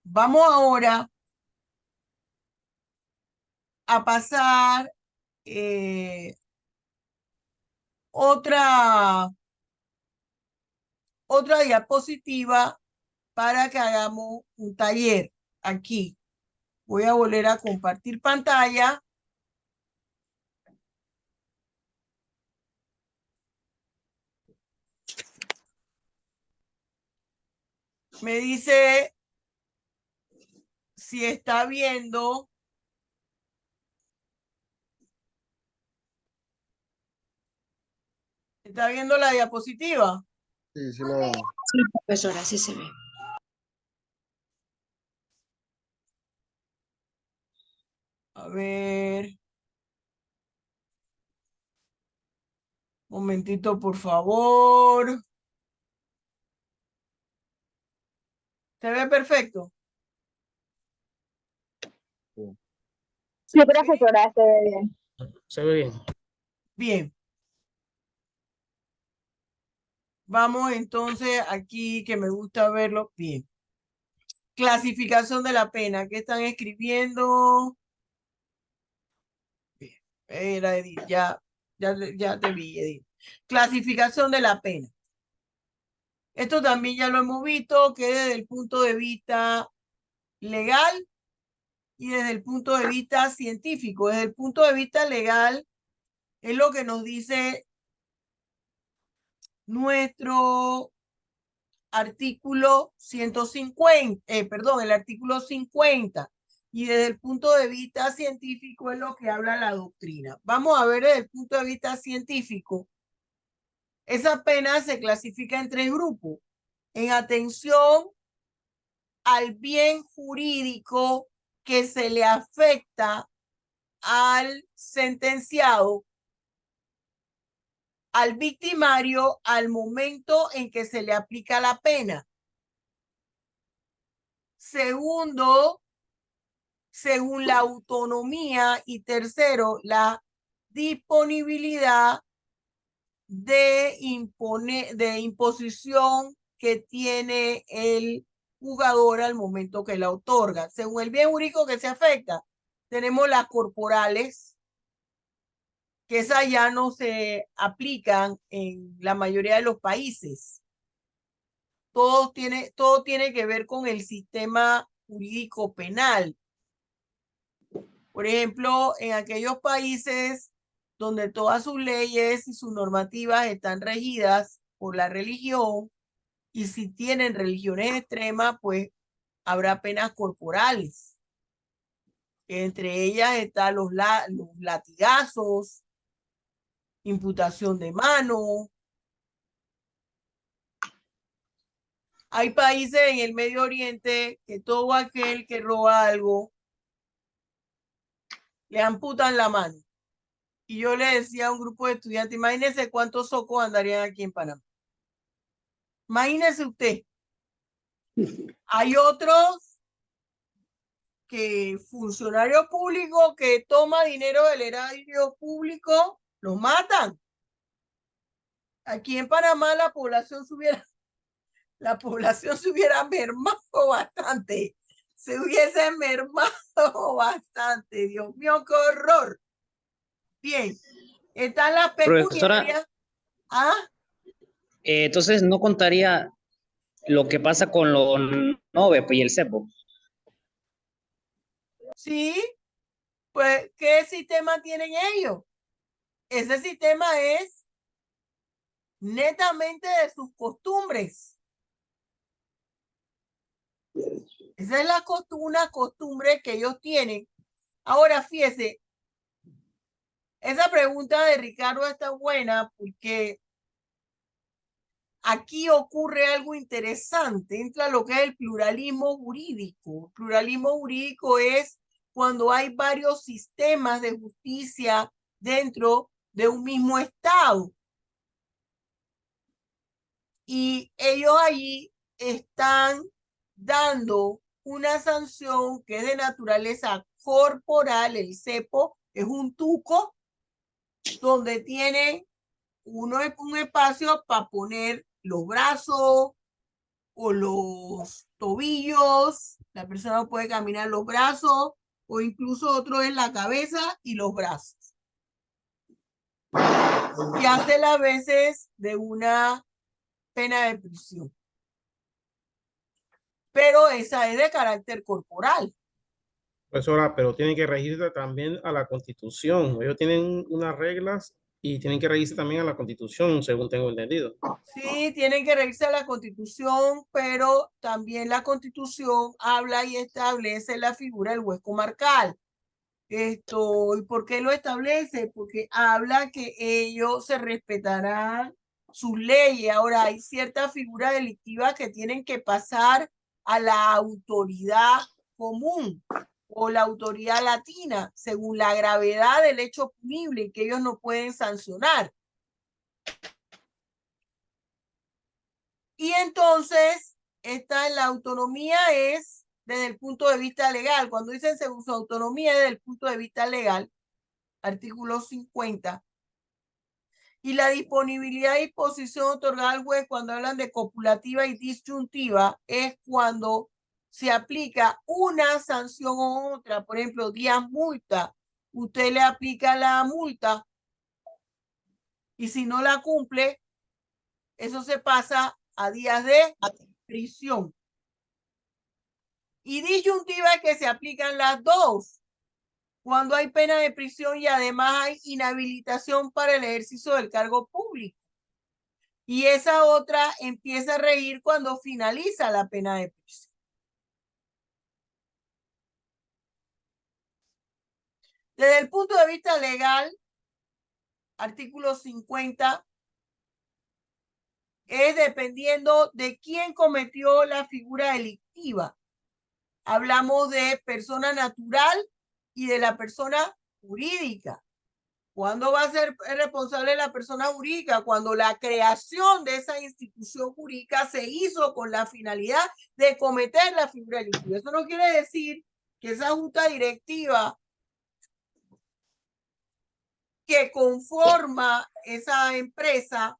vamos ahora a pasar otra diapositiva para que hagamos un taller aquí. Voy a volver a compartir pantalla. Me dice si está viendo. ¿Está viendo la diapositiva? Sí, sí lo veo. Sí, profesora, sí se ve. A ver. Momentito, por favor. ¿Se ve perfecto? Sí, profesora, se ve bien. Se ve bien. Bien. Vamos entonces aquí, que me gusta verlo bien. Clasificación de la pena. ¿Qué están escribiendo? Bien. Era Edith, ya te vi, Edith. Clasificación de la pena. Esto también ya lo hemos visto, que desde el punto de vista legal y desde el punto de vista científico. Desde el punto de vista legal es lo que nos dice nuestro artículo 150, perdón, el artículo 50. Y desde el punto de vista científico es lo que habla la doctrina. Vamos a ver desde el punto de vista científico. Esa pena se clasifica en 3 grupos. En atención al bien jurídico que se le afecta al sentenciado, al victimario al momento en que se le aplica la pena. Segundo, según la autonomía. Y tercero, la disponibilidad de imposición que tiene el jugador al momento que la otorga. Según el bien jurídico que se afecta, tenemos las corporales, que esas ya no se aplican en la mayoría de los países. Todo tiene que ver con el sistema jurídico penal. Por ejemplo, en aquellos países donde todas sus leyes y sus normativas están regidas por la religión, y si tienen religiones extremas, pues habrá penas corporales. Entre ellas están los latigazos, imputación de mano. Hay países en el Medio Oriente que todo aquel que roba algo le amputan la mano. Y yo le decía a un grupo de estudiantes, imagínense cuántos socos andarían aquí en Panamá. Imagínese usted. Hay otros que funcionarios públicos que toma dinero del erario público, lo matan. Aquí en Panamá la población se hubiera mermado bastante. Se hubiese mermado bastante. Dios mío, qué horror. Bien, están las Profesora, pecuniarias. ¿Ah? Entonces no contaría lo que pasa con los NOVE y el cepo. Sí, pues, ¿qué sistema tienen ellos? Ese sistema es netamente de sus costumbres. Esa es una costumbre que ellos tienen. Ahora, fíjese, esa pregunta de Ricardo está buena porque aquí ocurre algo interesante. Entra lo que es el pluralismo jurídico. El pluralismo jurídico es cuando hay varios sistemas de justicia dentro de un mismo estado. Y ellos allí están dando una sanción que es de naturaleza corporal. El cepo es un tuco donde tiene un espacio para poner los brazos o los tobillos. La persona puede caminar los brazos o incluso otro en la cabeza y los brazos. Y hace las veces de una pena de prisión. Pero esa es de carácter corporal. Profesora, pero tienen que regirse también a la Constitución. Ellos tienen unas reglas y tienen que regirse también a la Constitución, según tengo entendido. Sí, tienen que revisar a la Constitución, pero también la Constitución habla y establece la figura del juez comarcal. ¿Y por qué lo establece? Porque habla que ellos se respetarán sus leyes. Ahora, hay ciertas figuras delictivas que tienen que pasar a la autoridad común o la autoridad latina, según la gravedad del hecho punible que ellos no pueden sancionar. Y entonces, la autonomía es desde el punto de vista legal. Cuando dicen según su autonomía, desde el punto de vista legal, artículo 50. Y la disponibilidad y disposición otorgada al juez cuando hablan de copulativa y disyuntiva es cuando se aplica una sanción u otra. Por ejemplo, días multa. Usted le aplica la multa y si no la cumple, eso se pasa a días de prisión. Y disyuntiva es que se aplican las dos. Cuando hay pena de prisión y además hay inhabilitación para el ejercicio del cargo público. Y esa otra empieza a regir cuando finaliza la pena de prisión. Desde el punto de vista legal, artículo 50, es dependiendo de quién cometió la figura delictiva. Hablamos de persona natural y de la persona jurídica. ¿Cuándo va a ser responsable la persona jurídica? Cuando la creación de esa institución jurídica se hizo con la finalidad de cometer la figura delictiva. Eso no quiere decir que esa junta directiva que conforma esa empresa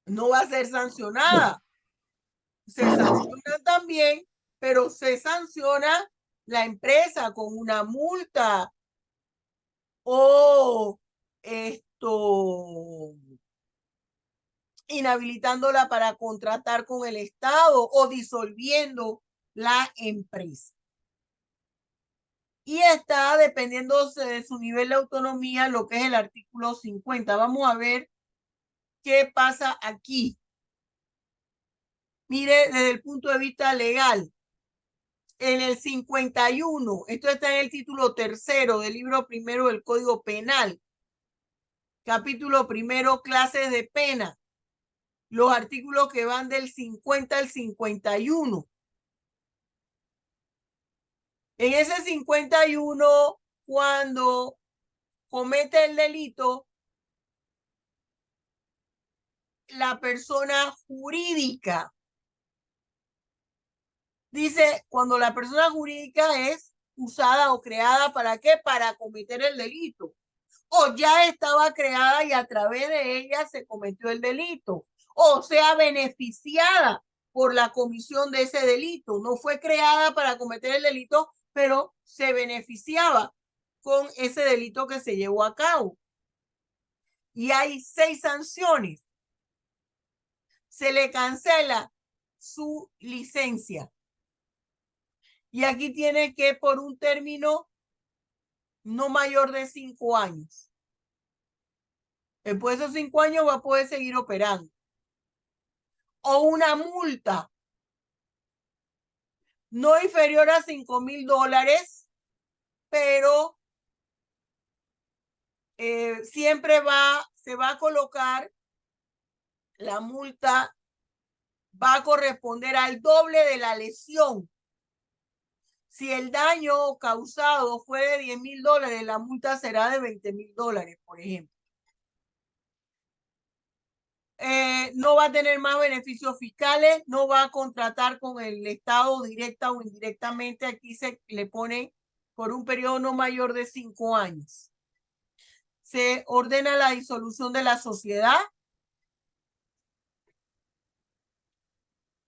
no va a ser sancionada. Se sanciona también, pero se sanciona la empresa con una multa o inhabilitándola para contratar con el Estado o disolviendo la empresa. Y está dependiendo de su nivel de autonomía, lo que es el artículo 50. Vamos a ver qué pasa aquí. Mire, desde el punto de vista legal, en el 51, esto está en el título 3 del libro primero del Código Penal, capítulo 1, clases de pena, los artículos que van del 50 al 51. En ese 51, cuando comete el delito, la persona jurídica, dice, cuando la persona jurídica es usada o creada, ¿para qué? Para cometer el delito. O ya estaba creada y a través de ella se cometió el delito. O sea, beneficiada por la comisión de ese delito. No fue creada para cometer el delito, pero se beneficiaba con ese delito que se llevó a cabo. Y hay 6 sanciones. Se le cancela su licencia. Y aquí tiene que por un término no mayor de 5 años. Después de esos 5 años va a poder seguir operando. O una multa no inferior a $5,000, pero siempre se va a colocar, la multa va a corresponder al doble de la lesión. Si el daño causado fue de $10,000, la multa será de $20,000, por ejemplo. No va a tener más beneficios fiscales, no va a contratar con el Estado directa o indirectamente. Aquí se le pone por un periodo no mayor de 5 años. Se ordena la disolución de la sociedad.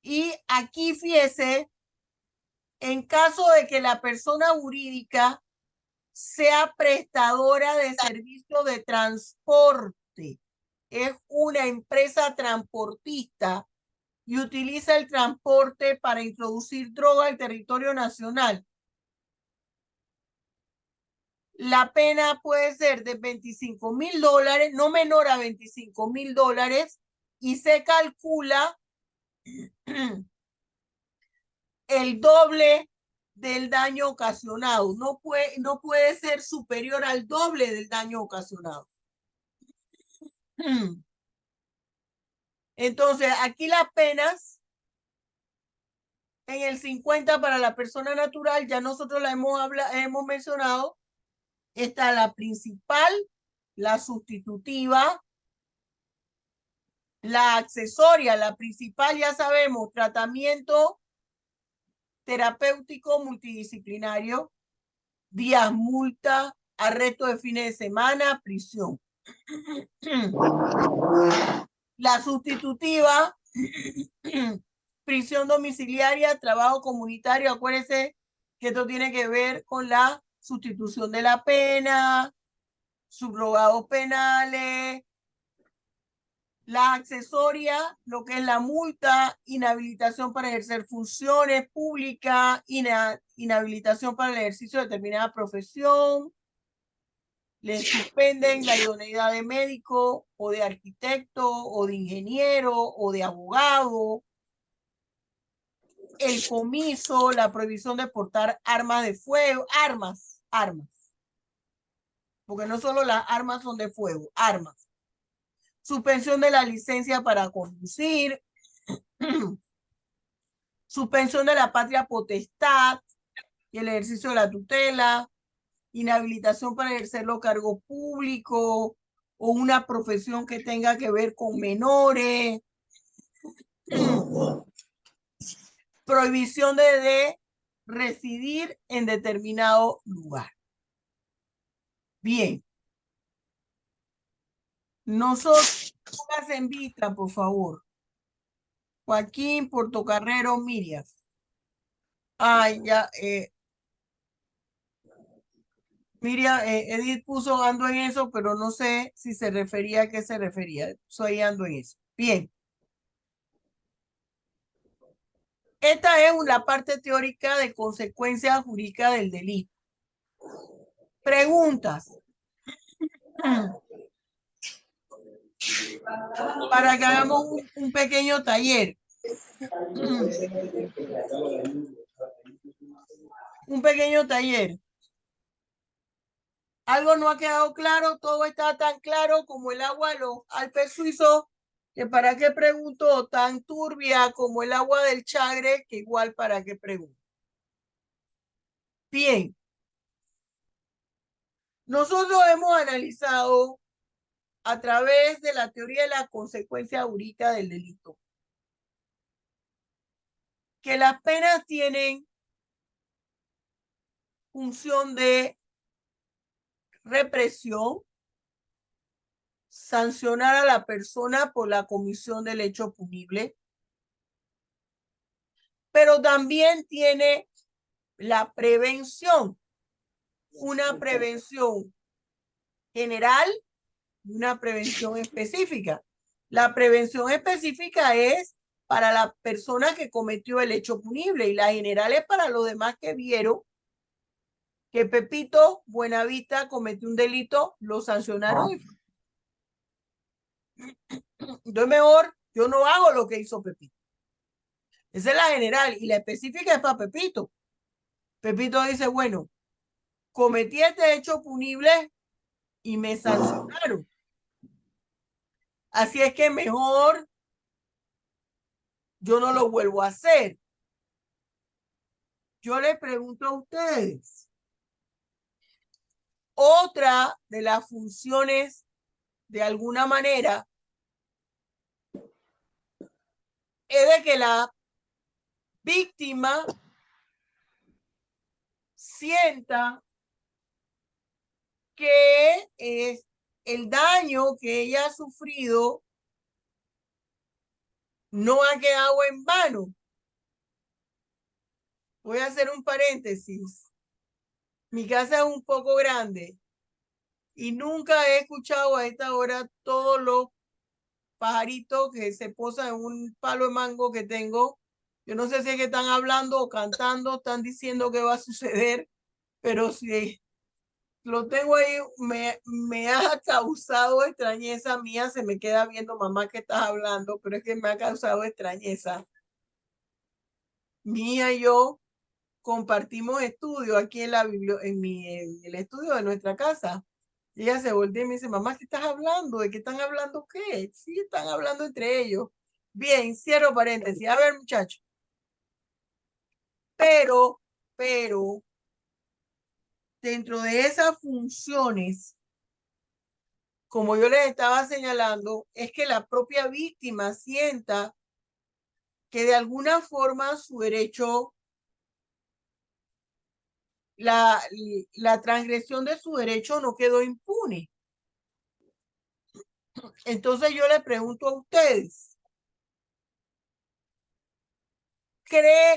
Y aquí fíjese, en caso de que la persona jurídica sea prestadora de servicio de transporte, es una empresa transportista y utiliza el transporte para introducir droga al territorio nacional, la pena puede ser de $25,000, no menor a $25,000, y se calcula el doble del daño ocasionado. No puede ser superior al doble del daño ocasionado. Entonces, aquí las penas en el 50 para la persona natural, ya nosotros la hemos mencionado. Está la principal, la sustitutiva, la accesoria. La principal, ya sabemos, tratamiento terapéutico multidisciplinario, días multa, arresto de fines de semana, prisión. La sustitutiva, prisión domiciliaria, trabajo comunitario. Acuérdense que esto tiene que ver con la sustitución de la pena, subrogados penales. La accesoria, lo que es la multa, inhabilitación para ejercer funciones públicas, inhabilitación para el ejercicio de determinada profesión. Le suspenden la idoneidad de médico o de arquitecto o de ingeniero o de abogado. El comiso, la prohibición de portar armas de fuego, armas. Porque no solo las armas son de fuego, armas. Suspensión de la licencia para conducir, suspensión de la patria potestad y el ejercicio de la tutela, inhabilitación para ejercer los cargos públicos o una profesión que tenga que ver con menores, prohibición de residir en determinado lugar. Bien. Nosotros, pónganse en vista, por favor. Joaquín Portocarrero Miriam. Ay, ya. Miriam, Edith puso ando en eso, pero no sé si se refería a qué se refería. Soy ando en eso. Bien. Esta es una parte teórica de consecuencia jurídica del delito. Preguntas. Para que hagamos un pequeño taller. Un pequeño taller. Algo no ha quedado claro, todo está tan claro como el agua de los Alpes suizos, que para qué pregunto, tan turbia como el agua del Chagre, que igual para qué pregunto. Bien. Nosotros hemos analizado a través de la teoría de la consecuencia jurídica del delito que las penas tienen función de represión, sancionar a la persona por la comisión del hecho punible, pero también tiene la prevención, una prevención general y una prevención específica. La prevención específica es para la persona que cometió el hecho punible y la general es para los demás que vieron que Pepito Buenavista cometió un delito, lo sancionaron. Entonces mejor yo no hago lo que hizo Pepito. Esa es la general y la específica es para Pepito. Pepito dice, bueno, cometí este hecho punible y me sancionaron. Así es que mejor yo no lo vuelvo a hacer. Yo les pregunto a ustedes, otra de las funciones de alguna manera es de que la víctima sienta que es el daño que ella ha sufrido no ha quedado en vano. Voy a hacer un paréntesis. Mi casa es un poco grande y nunca he escuchado a esta hora todos los pajaritos que se posan en un palo de mango que tengo. Yo no sé si es que están hablando o cantando, están diciendo que va a suceder, pero si lo tengo ahí, me ha causado extrañeza mía, se me queda viendo mamá que estás hablando, pero es que me ha causado extrañeza. Mía y yo compartimos estudio aquí en en el estudio de nuestra casa. Y ella se voltea y me dice, mamá, ¿qué estás hablando? ¿De qué están hablando qué? Sí, están hablando entre ellos. Bien, cierro paréntesis. A ver, muchachos. Pero, dentro de esas funciones, como yo les estaba señalando, es que la propia víctima sienta que de alguna forma su derecho, la transgresión de su derecho no quedó impune. Entonces yo le pregunto a ustedes,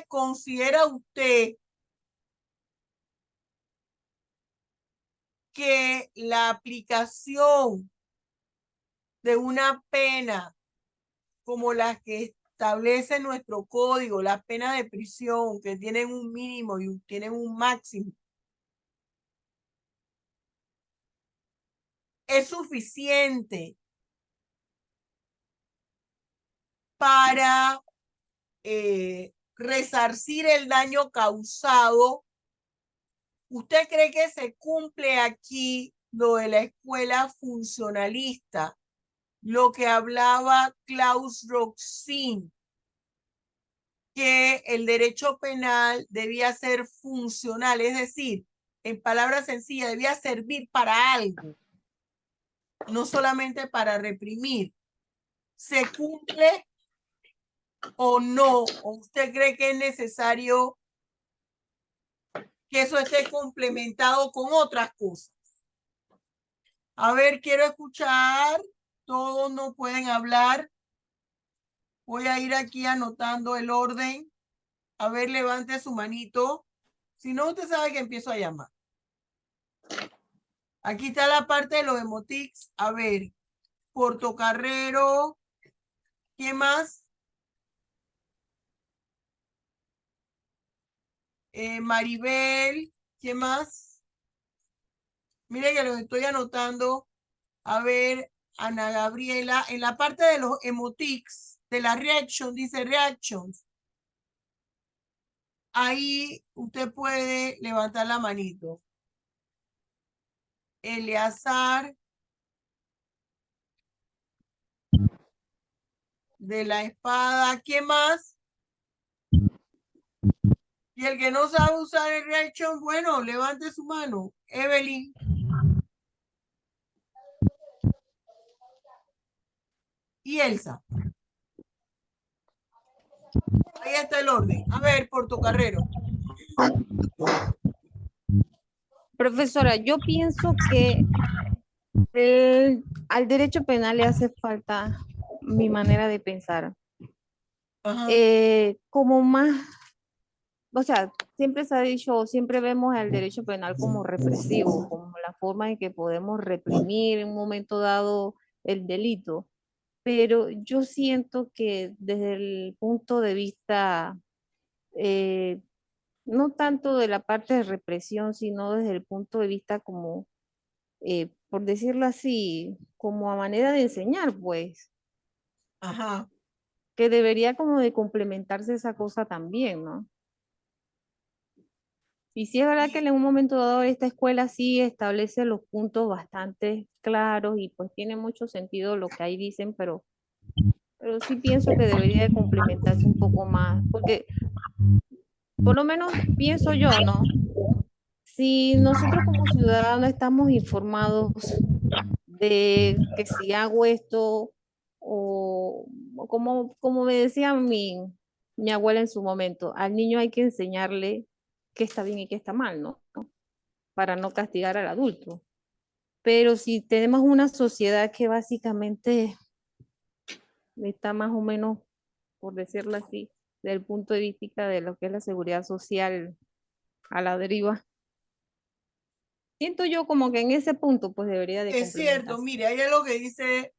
considera usted que la aplicación de una pena como las que establece nuestro código, las penas de prisión que tienen un mínimo y tienen un máximo, es suficiente para resarcir el daño causado? ¿Usted cree que se cumple aquí lo de la escuela funcionalista, lo que hablaba Klaus Roxin, que el derecho penal debía ser funcional, es decir, en palabras sencillas, debía servir para algo, no solamente para reprimir? ¿Se cumple o no? ¿O usted cree que es necesario que eso esté complementado con otras cosas? A ver, quiero escuchar. Todos no pueden hablar. Voy a ir aquí anotando el orden. A ver, levante su manito. Si no, usted sabe que empiezo a llamar. Aquí está la parte de los emotics. A ver, Portocarrero. ¿Quién más? Maribel. ¿Quién más? Mire que los estoy anotando. A ver, Ana Gabriela. En la parte de los emotics, de la reaction, dice reactions. Ahí usted puede levantar la manito. Eleazar de la espada. ¿Quién más? Y el que no sabe usar el reaction, bueno, levante su mano. Evelyn. Y Elsa. Ahí está el orden. A ver, Portocarrero. Profesora, yo pienso que al derecho penal le hace falta mi manera de pensar. Ajá. Como más, o sea, siempre se ha dicho, siempre vemos el derecho penal como represivo, como la forma en que podemos reprimir en un momento dado el delito. Pero yo siento que desde el punto de vista, eh, no tanto de la parte de represión, sino desde el punto de vista como por decirlo así, como a manera de enseñar, pues, Ajá. que debería como de complementarse esa cosa también, ¿no? Y sí es verdad que en un momento dado esta escuela sí establece los puntos bastante claros y pues tiene mucho sentido lo que ahí dicen, pero sí pienso que debería de complementarse un poco más, porque por lo menos pienso yo, ¿no? Si nosotros como ciudadanos estamos informados de que si hago esto o como me decía mi abuela en su momento, al niño hay que enseñarle qué está bien y qué está mal, ¿no? Para no castigar al adulto. Pero si tenemos una sociedad que básicamente está más o menos, por decirlo así, desde el punto de vista de lo que es la seguridad social a la deriva, siento yo como que en ese punto pues debería de Es cierto, complementarse. mire, hay algo que dice,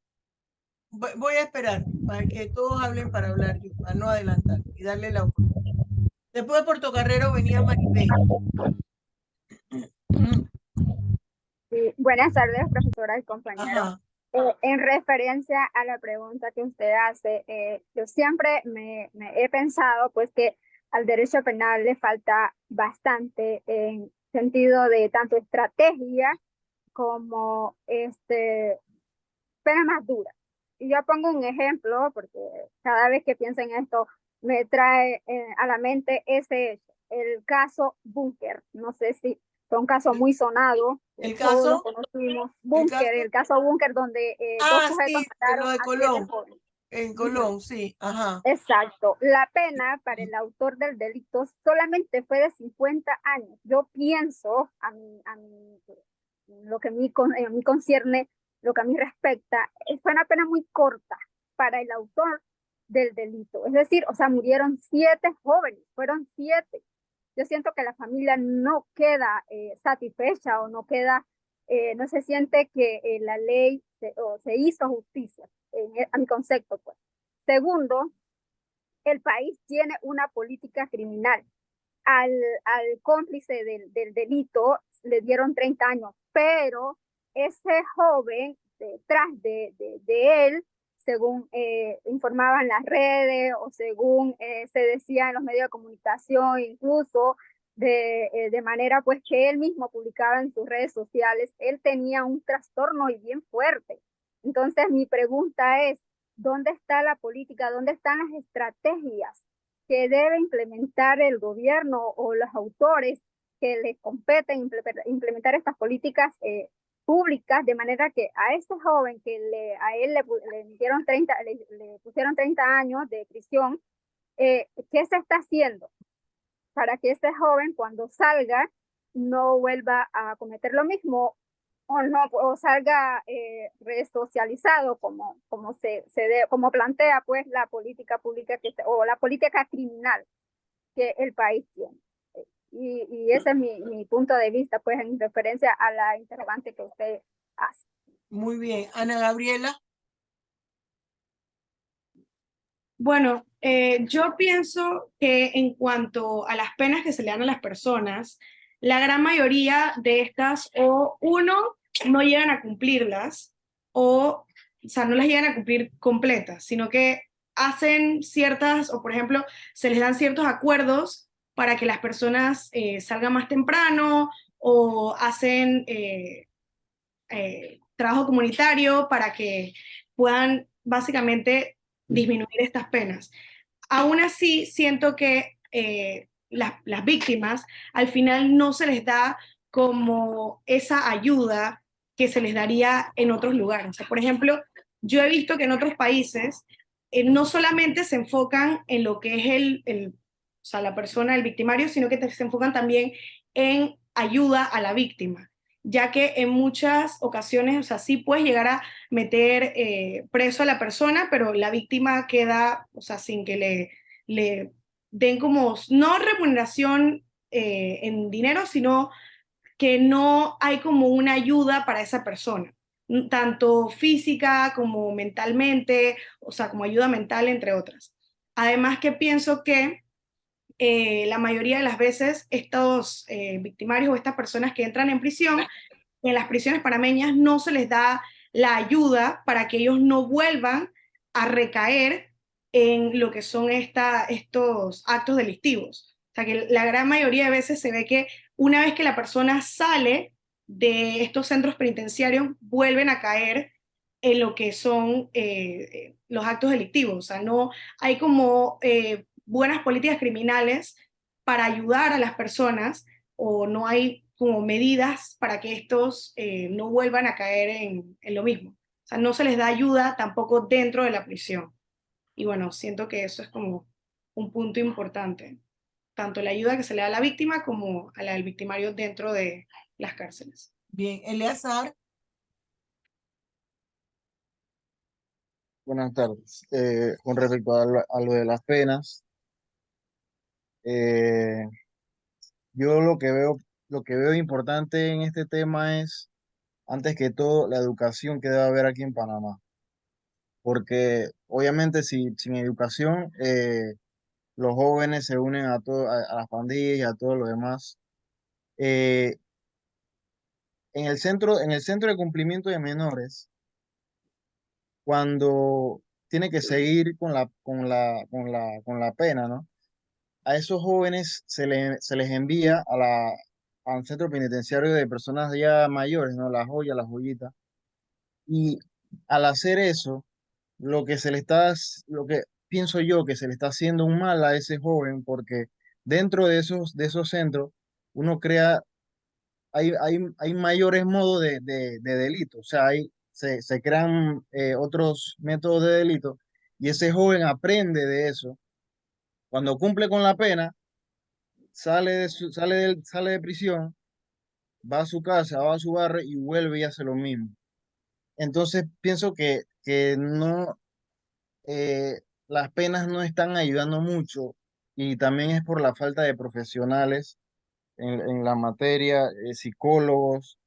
voy a esperar para que todos hablen para hablar, para no adelantar y darle la oportunidad. Después de Portocarrero venía Maribel. Sí, buenas tardes, profesora y compañero. Ajá. En referencia a la pregunta que usted hace, yo siempre me he pensado pues que al derecho penal le falta bastante en sentido de tanto estrategia como pena más dura. Y yo pongo un ejemplo porque cada vez que pienso en esto me trae a la mente ese hecho, el caso Búnker. No sé si fue un caso muy sonado, ¿El todos lo caso? conocimos. ¿El Búnker, caso? el caso Búnker donde dos Ah, sujetos sí, de lo mataron de a 7 Colón. jóvenes. En Ujú. Colón, sí, ajá. Exacto. La pena para el autor del delito solamente fue de 50 años. Yo pienso, lo que a mí concierne, lo que a mí respecta, fue una pena muy corta para el autor del delito. Es decir, o sea, murieron 7 jóvenes, fueron 7. Yo siento que la familia no queda satisfecha o no queda, no se siente que la ley se hizo justicia, a mi concepto, pues. Segundo, el país tiene una política criminal. Al, al cómplice del delito le dieron 30 años, pero ese joven detrás de él, según informaban las redes o según se decía en los medios de comunicación, incluso de manera pues que él mismo publicaba en sus redes sociales, él tenía un trastorno y bien fuerte. Entonces mi pregunta es, ¿dónde está la política? ¿Dónde están las estrategias que debe implementar el gobierno o los autores que les competen implementar estas políticas públicas, de manera que a este joven que a él le metieron 30, le pusieron 30 años de prisión, ¿qué se está haciendo para que este joven cuando salga no vuelva a cometer lo mismo o no o salga resocializado como plantea pues la política pública o la política criminal que el país tiene? Y ese es mi punto de vista, pues, en referencia a la interrogante que usted hace. Muy bien. Ana Gabriela. Bueno, yo pienso que en cuanto a las penas que se le dan a las personas, la gran mayoría de estas, o uno, no llegan a cumplirlas, o sea, no las llegan a cumplir completas, sino que hacen ciertas, o por ejemplo, se les dan ciertos acuerdos para que las personas salgan más temprano, o hacen trabajo comunitario para que puedan básicamente disminuir estas penas. Aún así, siento que las víctimas al final no se les da como esa ayuda que se les daría en otros lugares. O sea, por ejemplo, yo he visto que en otros países no solamente se enfocan en lo que es o sea, la persona, el victimario, sino que se enfocan también en ayuda a la víctima, ya que en muchas ocasiones, o sea, sí puedes llegar a meter preso a la persona, pero la víctima queda, o sea, sin que le den como, no remuneración en dinero, sino que no hay como una ayuda para esa persona, tanto física como mentalmente, o sea, como ayuda mental, entre otras. Además que pienso que la mayoría de las veces estos victimarios o estas personas que entran en prisión, en las prisiones panameñas no se les da la ayuda para que ellos no vuelvan a recaer en lo que son estos actos delictivos. O sea, que la gran mayoría de veces se ve que una vez que la persona sale de estos centros penitenciarios, vuelven a caer en lo que son los actos delictivos. O sea, no hay como buenas políticas criminales para ayudar a las personas, o no hay como medidas para que estos no vuelvan a caer en lo mismo. O sea, no se les da ayuda tampoco dentro de la prisión. Y bueno, siento que eso es como un punto importante, tanto la ayuda que se le da a la víctima como a la del victimario dentro de las cárceles. Bien. Eleazar. Buenas tardes. Con respecto a lo de las penas, eh, yo lo que veo importante en este tema es, antes que todo, la educación que debe haber aquí en Panamá. Porque obviamente sin educación, los jóvenes se unen a las pandillas y a todo lo demás. Eh, en el centro de cumplimiento de menores, cuando tiene que seguir con la pena, ¿no? A esos jóvenes se les envía a un centro penitenciario de personas ya mayores, ¿no? La joyita. Y al hacer eso, lo que pienso yo que se le está haciendo un mal a ese joven, porque dentro de esos centros, uno crea, hay mayores modos de delito, o sea, se crean otros métodos de delito, y ese joven aprende de eso. Cuando cumple con la pena, sale de prisión, va a su casa, va a su barrio y vuelve y hace lo mismo. Entonces pienso que no, las penas no están ayudando mucho, y también es por la falta de profesionales en la materia, psicólogos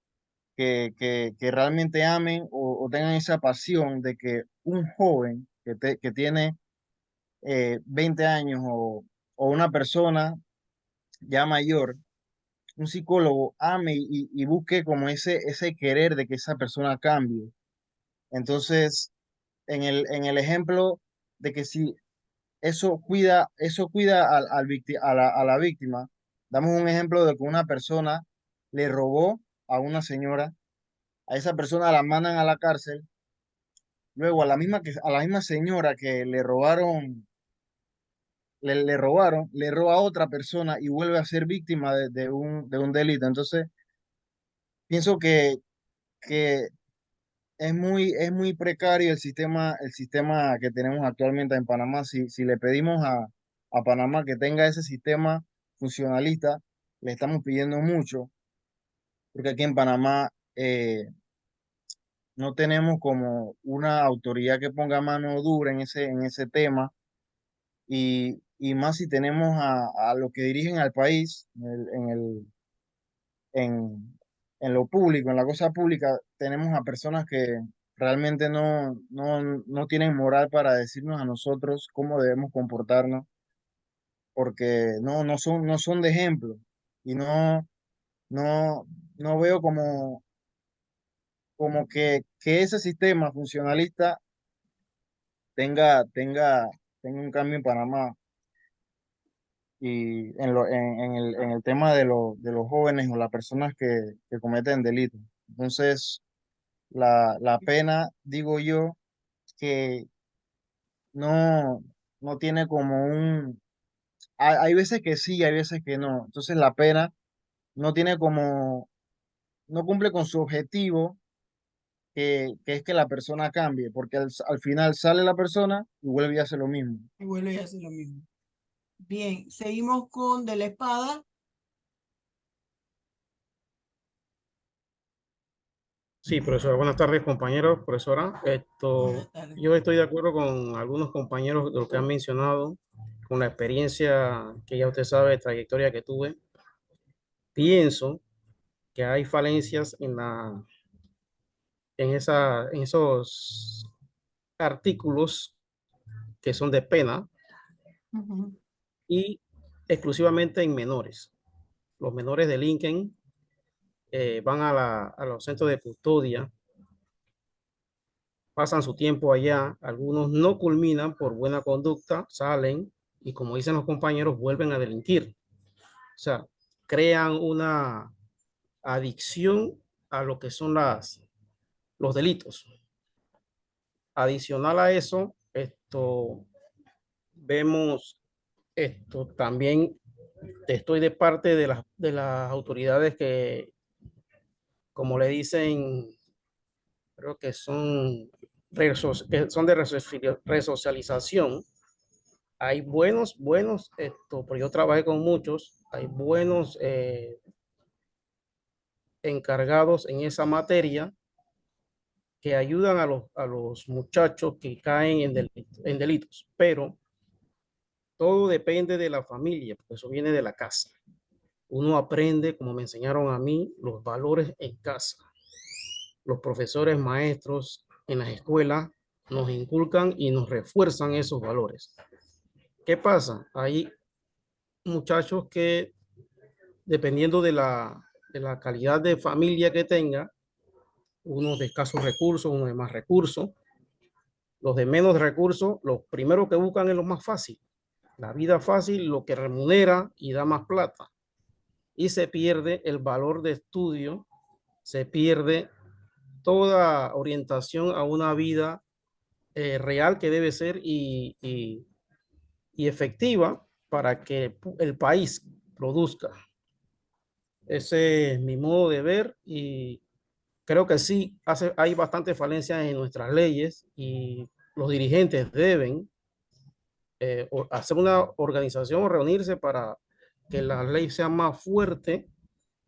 que realmente amen o tengan esa pasión de que un joven que tiene 20 años o una persona ya mayor, un psicólogo ame y busque como ese querer de que esa persona cambie. Entonces, en el ejemplo de que si eso cuida a la víctima, damos un ejemplo de que una persona le robó a una señora, a esa persona la mandan a la cárcel, luego a la misma señora que le roba a otra persona y vuelve a ser víctima de un delito. Entonces, pienso que es muy precario el sistema que tenemos actualmente en Panamá. Si le pedimos a Panamá que tenga ese sistema funcionalista, le estamos pidiendo mucho, porque aquí en Panamá no tenemos como una autoridad que ponga mano dura en ese tema, y más si tenemos a los que dirigen al país en lo público, en la cosa pública, tenemos a personas que realmente no tienen moral para decirnos a nosotros cómo debemos comportarnos, porque no son de ejemplo y no, no veo como que ese sistema funcionalista tenga, tenga, tenga un cambio en Panamá. Y en el tema de los jóvenes o las personas que cometen delitos. Entonces, la pena, digo yo, que no, no tiene como hay veces que sí, hay veces que no. Entonces, la pena no tiene como, no cumple con su objetivo, que es que la persona cambie, porque al final sale la persona y vuelve y hace lo mismo. Y vuelve y hace lo mismo. Bien, seguimos con De la Espada. Sí, profesora, buenas tardes, compañeros, profesora. Buenas tardes. Yo estoy de acuerdo con algunos compañeros de lo que han mencionado, con la experiencia que ya usted sabe, trayectoria que tuve. Pienso que hay falencias en esos artículos que son de pena Ujú. y exclusivamente en menores. Los menores delinquen, van a los centros de custodia, pasan su tiempo allá, algunos no culminan por buena conducta, salen y como dicen los compañeros, vuelven a delinquir. O sea, crean una adicción a lo que son los delitos. Adicional a eso, vemos también, estoy de parte de las autoridades que, como le dicen, creo que son, que son de resocialización. Hay pero yo trabajé con muchos, hay buenos encargados en esa materia que ayudan a los muchachos que caen en delitos, pero todo depende de la familia, porque eso viene de la casa. Uno aprende, como me enseñaron a mí, los valores en casa. Los profesores, maestros en las escuelas nos inculcan y nos refuerzan esos valores. ¿Qué pasa? Hay muchachos que, dependiendo de la calidad de familia que tenga, unos de escasos recursos, unos de más recursos, los de menos recursos, lo primero que buscan es lo más fácil. La vida fácil, lo que remunera y da más plata. Y se pierde el valor de estudio, se pierde toda orientación a una vida real que debe ser y efectiva para que el país produzca. Ese es mi modo de ver y creo que sí, hay bastantes falencias en nuestras leyes y los dirigentes deben hacer una organización o reunirse para que la ley sea más fuerte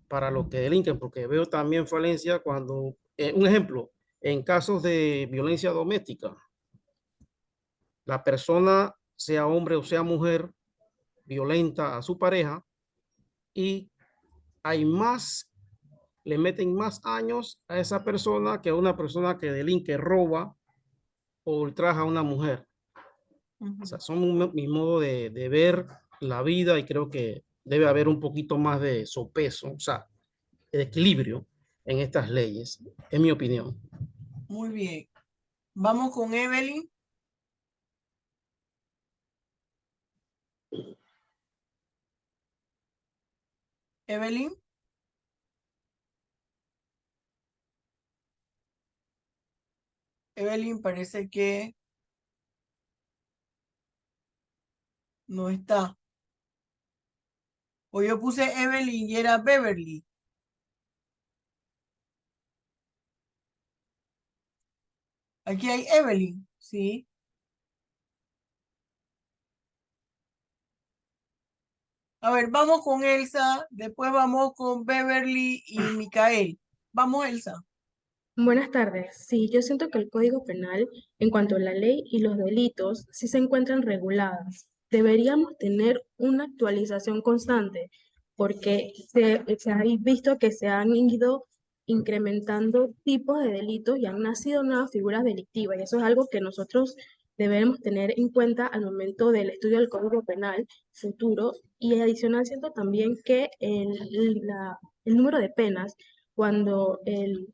para los que delinquen, porque veo también falencia cuando, un ejemplo, en casos de violencia doméstica, la persona, sea hombre o sea mujer, violenta a su pareja y hay más, le meten más años a esa persona que a una persona que delinque, roba o ultraja a una mujer. O sea, son mi modo de ver la vida y creo que debe haber un poquito más de sopeso, o sea, de equilibrio en estas leyes, en mi opinión. Muy bien. Vamos con Evelyn. Evelyn. Evelyn parece que no está. O yo puse Evelyn y era Beverly. Aquí hay Evelyn, ¿sí? A ver, vamos con Elsa, después vamos con Beverly y Micael. Vamos, Elsa. Buenas tardes. Sí, yo siento que el Código Penal, en cuanto a la ley y los delitos, sí se encuentran reguladas, deberíamos tener una actualización constante porque se ha visto que se han ido incrementando tipos de delitos y han nacido nuevas figuras delictivas. Y eso es algo que nosotros debemos tener en cuenta al momento del estudio del Código Penal futuro. Y adicional, siento también que el número de penas cuando el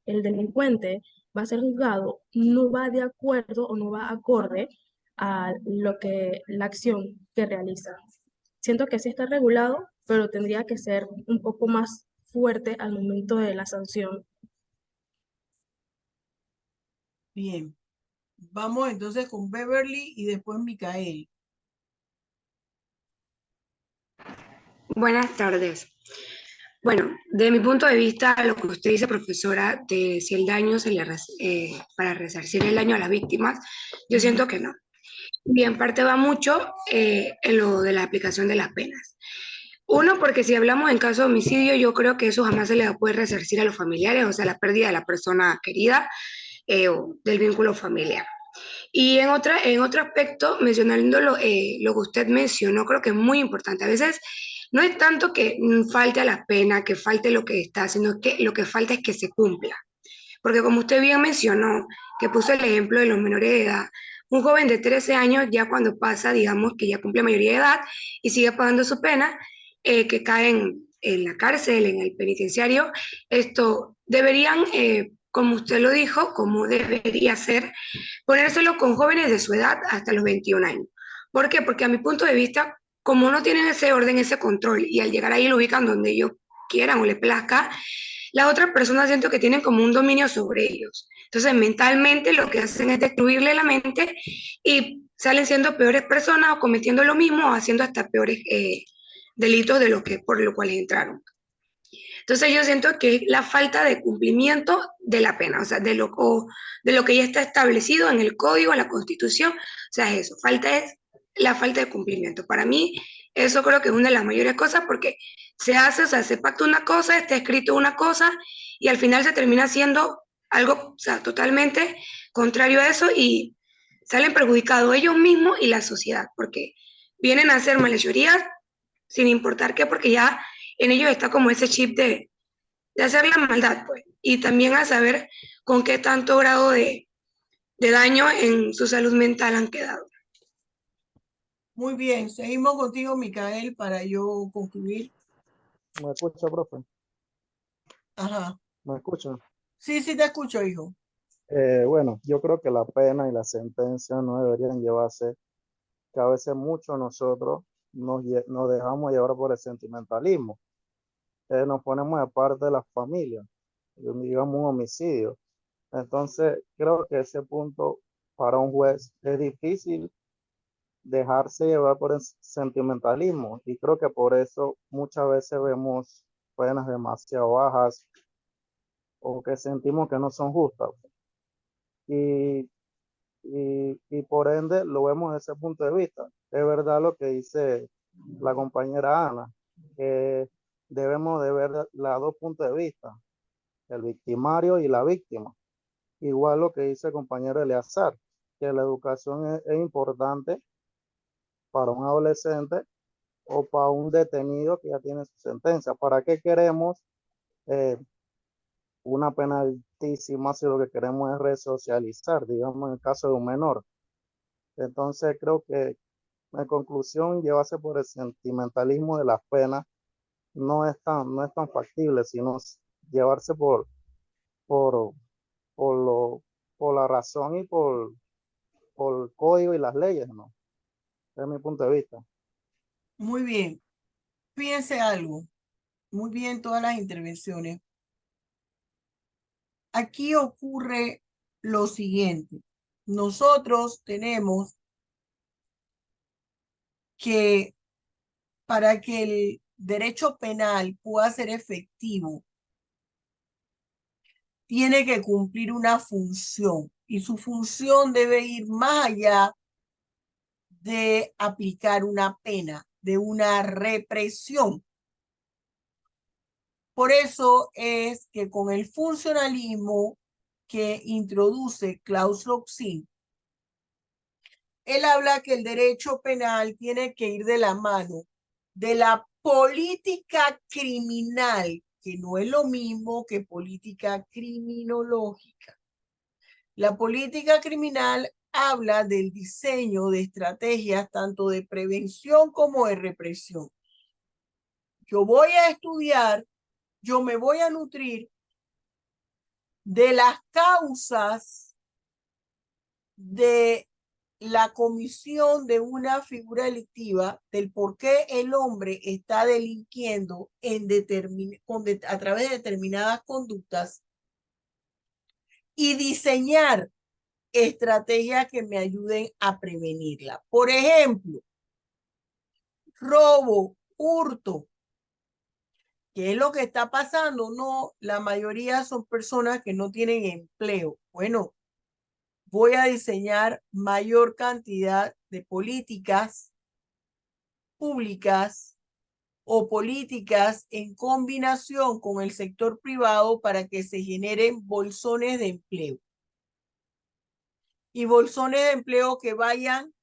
delincuente va a ser juzgado no va de acuerdo o no va acorde a lo que la acción que realiza. Siento que sí está regulado, pero tendría que ser un poco más fuerte al momento de la sanción. Bien. Vamos entonces con Beverly y después Micael. Buenas tardes. Bueno, de mi punto de vista, lo que usted dice, profesora, de si el daño para resarcir el daño a las víctimas, yo siento que no. Y en parte va mucho en lo de la aplicación de las penas. Uno, porque si hablamos en caso de homicidio, yo creo que eso jamás se le puede resarcir a los familiares, o sea, la pérdida de la persona querida o del vínculo familiar. Y en otro aspecto, mencionando lo que usted mencionó, creo que es muy importante. A veces no es tanto que falte a la pena, que falte lo que está, sino que lo que falta es que se cumpla. Porque como usted bien mencionó, que puso el ejemplo de los menores de edad, un joven de 13 años ya cuando pasa, digamos que ya cumple mayoría de edad y sigue pagando su pena, que caen en la cárcel, en el penitenciario, esto deberían, como usted lo dijo, como debería ser, ponérselo con jóvenes de su edad hasta los 21 años. ¿Por qué? Porque a mi punto de vista, como no tienen ese orden, ese control, y al llegar ahí lo ubican donde ellos quieran o les plazca, las otras personas siento que tienen como un dominio sobre ellos. Entonces, mentalmente lo que hacen es destruirle la mente y salen siendo peores personas o cometiendo lo mismo o haciendo hasta peores delitos de lo que por lo cual entraron. Entonces yo siento que es la falta de cumplimiento de la pena, o sea, de lo que ya está establecido en el código, en la constitución, o sea, es eso, es la falta de cumplimiento. Para mí, eso creo que es una de las mayores cosas porque se hace, o sea, se pacta una cosa, está escrito una cosa y al final se termina haciendo algo, o sea, totalmente contrario a eso y salen perjudicados ellos mismos y la sociedad, porque vienen a hacer malhechorías sin importar qué, porque ya en ellos está como ese chip de hacer la maldad, pues, y también a saber con qué tanto grado de daño en su salud mental han quedado. Muy bien, seguimos contigo, Micael, para yo concluir. ¿Me escucha, profe? Ajá. ¿Me escucha? Sí, sí te escucho, hijo. Bueno, yo creo que la pena y la sentencia no deberían llevarse, que a veces muchos nosotros nos dejamos llevar por el sentimentalismo. Nos ponemos de parte de la familia, digamos un homicidio. Entonces, creo que ese punto para un juez es difícil dejarse llevar por el sentimentalismo y creo que por eso muchas veces vemos penas demasiado bajas o que sentimos que no son justas. Y, y por ende lo vemos desde ese punto de vista. Es verdad lo que dice la compañera Ana, que debemos de ver los dos puntos de vista, el victimario y la víctima. Igual lo que dice el compañero Eleazar, que la educación es importante para un adolescente o para un detenido que ya tiene su sentencia. ¿Para qué queremos una pena altísima si lo que queremos es resocializar, digamos en el caso de un menor? Entonces creo que en conclusión llevarse por el sentimentalismo de las penas no es tan factible, sino llevarse por, por la razón y por el código y las leyes, ¿no? Ese es mi punto de vista. Muy bien. Fíjense algo. Muy bien todas las intervenciones. Aquí ocurre lo siguiente. Nosotros tenemos que para que el derecho penal pueda ser efectivo, tiene que cumplir una función y su función debe ir más allá de aplicar una pena, de una represión. Por eso es que con el funcionalismo que introduce Klaus Roxin, él habla que el derecho penal tiene que ir de la mano de la política criminal, que no es lo mismo que política criminológica. La política criminal habla del diseño de estrategias tanto de prevención como de represión. Yo voy a estudiar, yo me voy a nutrir de las causas de la comisión de una figura delictiva, del por qué el hombre está delinquiendo a través de determinadas conductas, y diseñar estrategias que me ayuden a prevenirla. Por ejemplo, robo, hurto. ¿Qué es lo que está pasando? No, la mayoría son personas que no tienen empleo. Bueno, voy a diseñar mayor cantidad de políticas públicas o políticas en combinación con el sector privado para que se generen bolsones de empleo. Y bolsones de empleo que vayan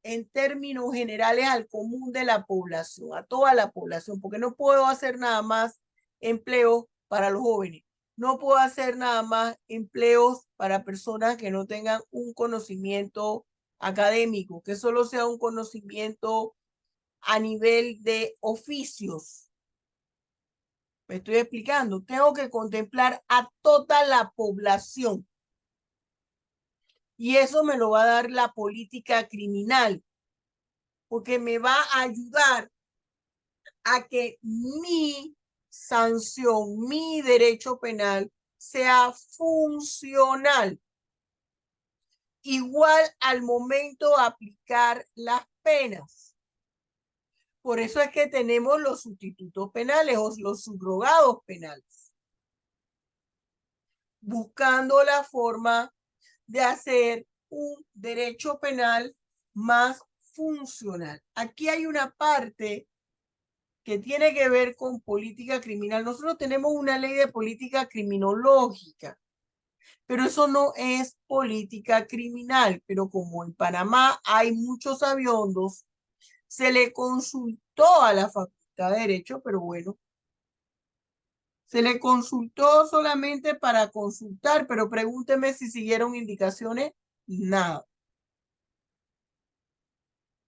en términos generales al común de la población, a toda la población, porque no puedo hacer nada más empleo para los jóvenes. No puedo hacer nada más empleos para personas que no tengan un conocimiento académico, que solo sea un conocimiento a nivel de oficios. Me estoy explicando. Tengo que contemplar a toda la población. Y eso me lo va a dar la política criminal, porque me va a ayudar a que mi sanción, mi derecho penal sea funcional. Igual al momento de aplicar las penas. Por eso es que tenemos los sustitutos penales o los subrogados penales, buscando la forma de hacer un derecho penal más funcional. Aquí hay una parte que tiene que ver con política criminal. Nosotros tenemos una ley de política criminológica, pero eso no es política criminal. Pero como en Panamá hay muchos aviondos, se le consultó a la Facultad de Derecho, pero bueno, se le consultó solamente para consultar, pero pregúnteme si siguieron indicaciones, nada.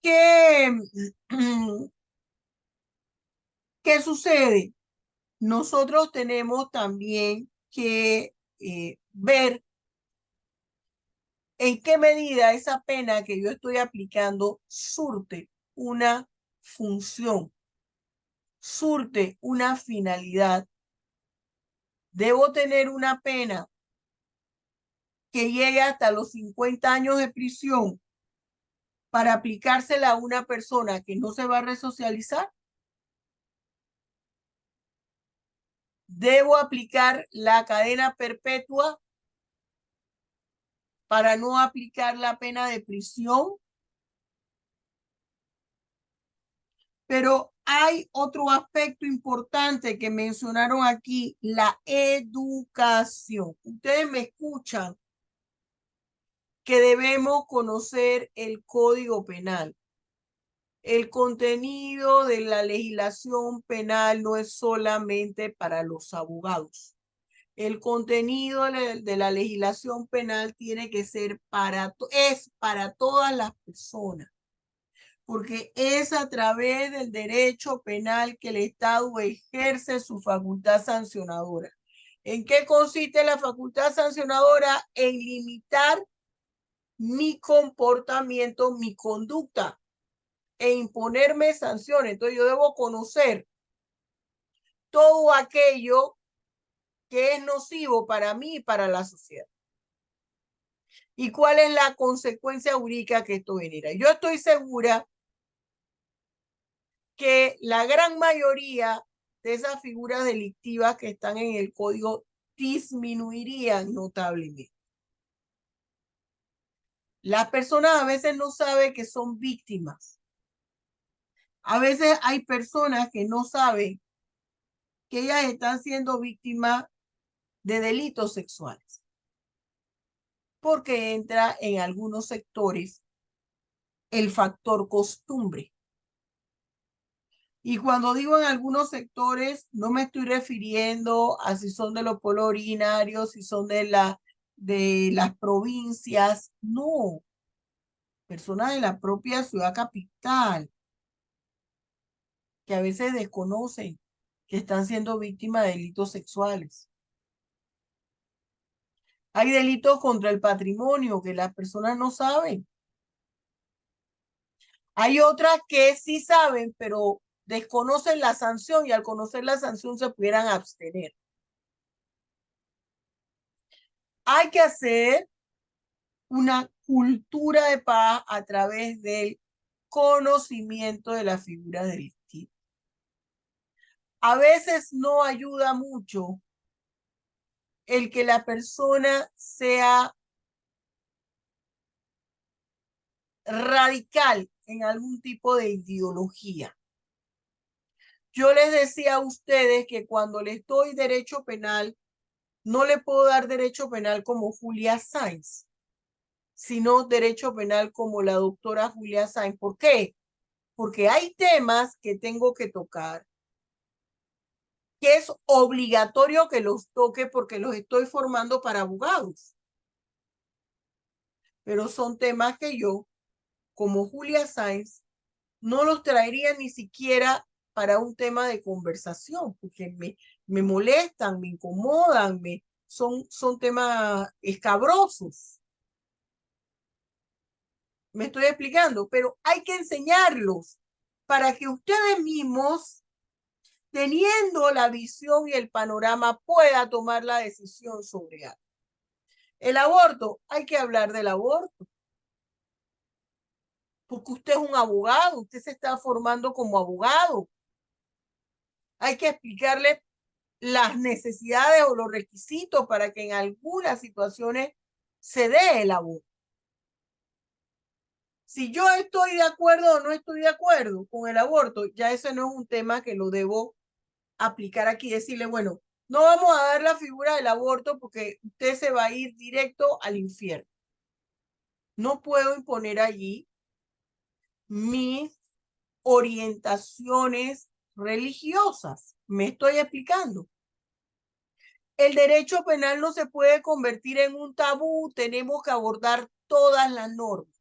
¿Qué sucede? Nosotros tenemos también que ver en qué medida esa pena que yo estoy aplicando surte una función, surte una finalidad. Debo tener una pena que llegue hasta los 50 años de prisión para aplicársela a una persona que no se va a resocializar. Debo aplicar la cadena perpetua para no aplicar la pena de prisión. Pero hay otro aspecto importante que mencionaron aquí, la educación. Ustedes me escuchan que debemos conocer el Código Penal. El contenido de la legislación penal no es solamente para los abogados. El contenido de la legislación penal tiene que ser es para todas las personas, porque es a través del derecho penal que el Estado ejerce su facultad sancionadora. ¿En qué consiste la facultad sancionadora? En limitar mi comportamiento, mi conducta, e imponerme sanciones. Entonces yo debo conocer todo aquello que es nocivo para mí y para la sociedad. ¿Y cuál es la consecuencia jurídica que esto genera? Yo estoy segura que la gran mayoría de esas figuras delictivas que están en el código disminuirían notablemente. Las personas a veces no saben que son víctimas. A veces hay personas que no saben que ellas están siendo víctimas de delitos sexuales. porque entra en algunos sectores el factor costumbre. Y cuando digo en algunos sectores, no me estoy refiriendo a si son de los pueblos originarios, si son de las provincias, no. Personas de la propia ciudad capital, que a veces desconocen que están siendo víctimas de delitos sexuales. Hay delitos contra el patrimonio que las personas no saben. Hay otras que sí saben, pero desconocen la sanción y al conocer la sanción se pudieran abstener. Hay que hacer una cultura de paz a través del conocimiento de la figura delictiva. A veces no ayuda mucho el que la persona sea radical en algún tipo de ideología. Yo les decía a ustedes que cuando les doy derecho penal, no le puedo dar derecho penal como Julia Sáenz, sino derecho penal como la doctora Julia Sáenz. ¿Por qué? Porque hay temas que tengo que tocar, que es obligatorio que los toque porque los estoy formando para abogados. Pero son temas que yo, como Julia Sáenz, no los traería ni siquiera para un tema de conversación, porque me molestan, me incomodan, son temas escabrosos. Me estoy explicando, pero hay que enseñarlos para que ustedes mismos, teniendo la visión y el panorama, puedan tomar la decisión sobre algo. El aborto, hay que hablar del aborto. Porque usted es un abogado, usted se está formando como abogado. Hay que explicarle las necesidades o los requisitos para que en algunas situaciones se dé el aborto. Si yo estoy de acuerdo o no estoy de acuerdo con el aborto, ya ese no es un tema que lo debo aplicar aquí, decirle, bueno, no vamos a dar la figura del aborto porque usted se va a ir directo al infierno. No puedo imponer allí mis orientaciones religiosas. ¿Me estoy explicando? El derecho penal no se puede convertir en un tabú, tenemos que abordar todas las normas.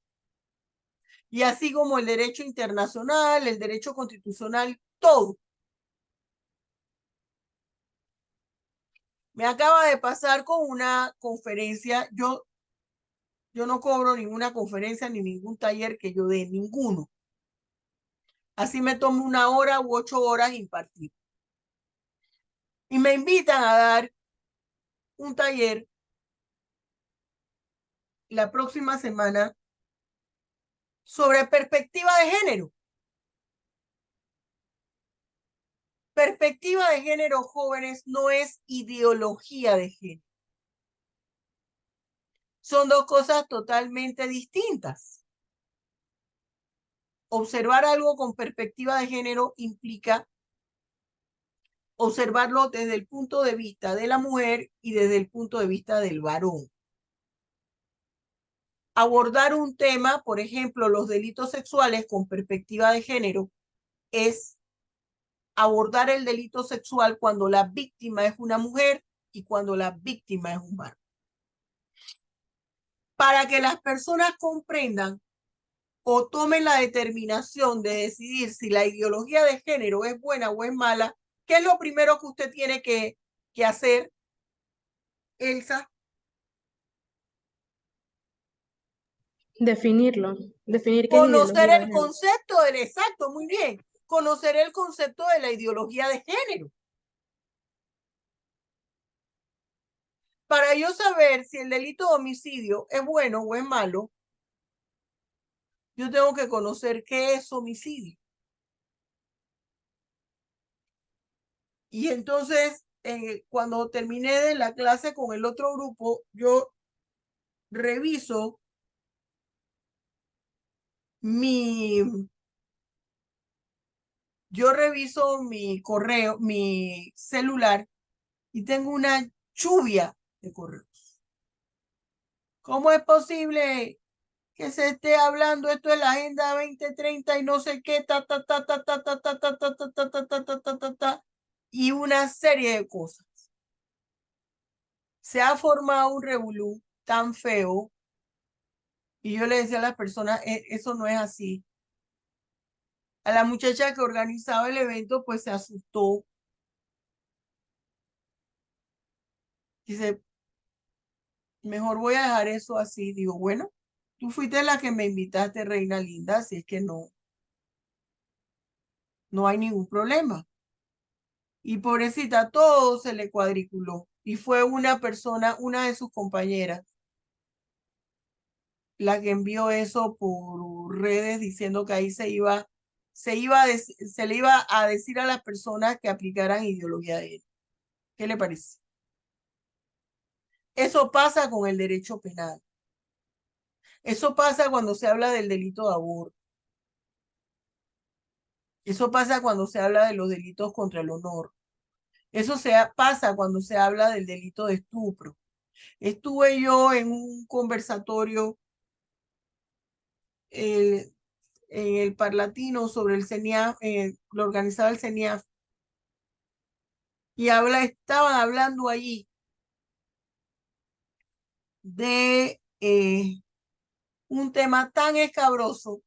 Y así como el derecho internacional, el derecho constitucional, todo. Me acaba de pasar con una conferencia, yo no cobro ninguna conferencia ni ningún taller que yo dé, ninguno. Así me tomo 1 hora u 8 horas impartir. Y me invitan a dar un taller la próxima semana sobre perspectiva de género. Perspectiva de género, jóvenes, no es ideología de género. Son dos cosas totalmente distintas. Observar algo con perspectiva de género implica observarlo desde el punto de vista de la mujer y desde el punto de vista del varón. Abordar un tema, por ejemplo, los delitos sexuales con perspectiva de género, es abordar el delito sexual cuando la víctima es una mujer y cuando la víctima es un varón. Para que las personas comprendan o tomen la determinación de decidir si la ideología de género es buena o es mala, ¿qué es lo primero que usted tiene que hacer, Elsa? Definirlo, definir qué es Conocer ideología de el género. concepto del exacto, muy bien. Conocer el concepto de la ideología de género. Para yo saber si el delito de homicidio es bueno o es malo, yo tengo que conocer qué es homicidio. Y entonces, cuando terminé de la clase con el otro grupo, yo reviso mi correo, mi celular, y tengo una lluvia de correos. ¿Cómo es posible que se esté hablando esto de la Agenda 2030 y no sé qué, y una serie de cosas? Se ha formado un revolú tan feo y yo le decía a las personas, eso no es así. A la muchacha que organizaba el evento, pues se asustó. Dice, mejor voy a dejar eso así. Digo, bueno, tú fuiste la que me invitaste, reina linda, así es que no hay ningún problema. Y pobrecita, todo se le cuadriculó. Y fue una persona, una de sus compañeras, la que envió eso por redes diciendo que ahí se le iba a decir a las personas que aplicaran ideología de él. ¿Qué le parece? Eso pasa con el derecho penal. Eso pasa cuando se habla del delito de aborto. Eso pasa cuando se habla de los delitos contra el honor. Eso pasa cuando se habla del delito de estupro. Estuve yo en un conversatorio en el Parlatino sobre el CENIAF, lo organizaba el CENIAF, y estaban hablando allí de un tema tan escabroso.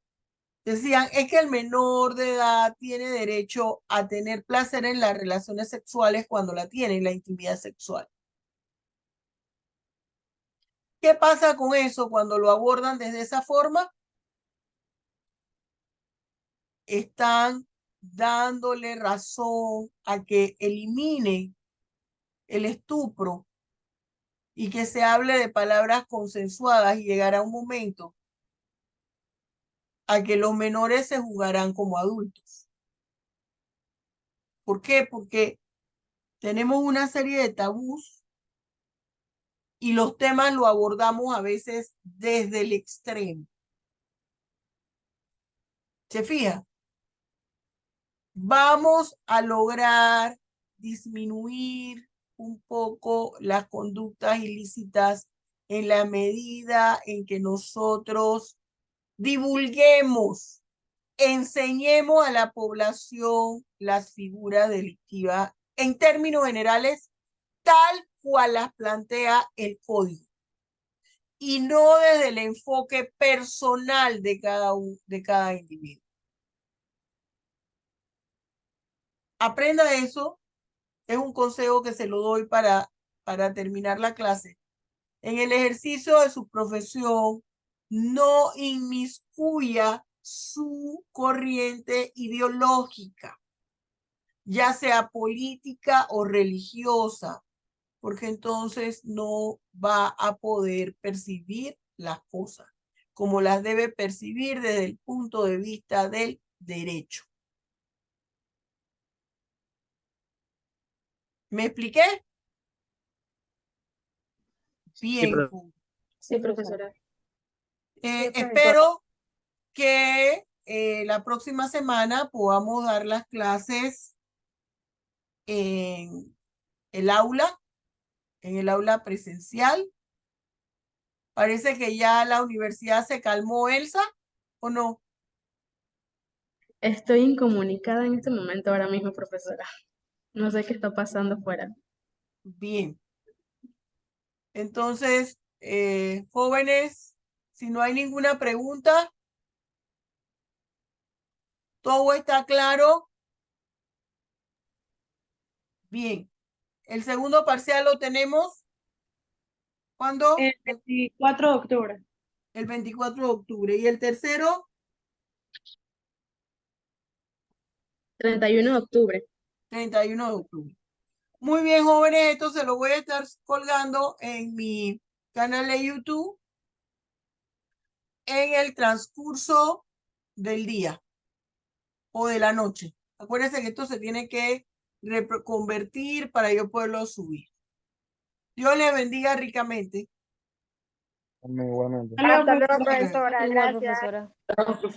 Decían, es que el menor de edad tiene derecho a tener placer en las relaciones sexuales cuando la tiene, en la intimidad sexual. ¿Qué pasa con eso cuando lo abordan desde esa forma? Están dándole razón a que eliminen el estupro y que se hable de palabras consensuadas y llegará un momento a que los menores se juzgarán como adultos. ¿Por qué? Porque tenemos una serie de tabús y los temas lo abordamos a veces desde el extremo. ¿Se fija? Vamos a lograr disminuir un poco las conductas ilícitas en la medida en que nosotros divulguemos, enseñemos a la población las figuras delictivas en términos generales, tal cual las plantea el código, y no desde el enfoque personal de cada individuo. Aprenda eso, es un consejo que se lo doy para terminar la clase. En el ejercicio de su profesión, no inmiscuya su corriente ideológica, ya sea política o religiosa, porque entonces no va a poder percibir las cosas como las debe percibir desde el punto de vista del derecho. ¿Me expliqué? Bien. Sí, profesora. Espero que la próxima semana podamos dar las clases en el aula presencial. Parece que ya la universidad se calmó, Elsa, ¿o no? Estoy incomunicada en este momento ahora mismo, profesora. No sé qué está pasando fuera. Bien. Entonces, jóvenes, si no hay ninguna pregunta, ¿todo está claro? Bien. El segundo parcial lo tenemos. ¿Cuándo? El 24 de octubre. El 24 de octubre. ¿Y el tercero? 31 de octubre. 31 de octubre. Muy bien, jóvenes, esto se lo voy a estar colgando en mi canal de YouTube en el transcurso del día o de la noche. Acuérdense que esto se tiene que convertir para yo poderlo subir. Dios les bendiga ricamente. Igualmente. Hasta luego, profesora. profesora. Igual, Gracias. profesora.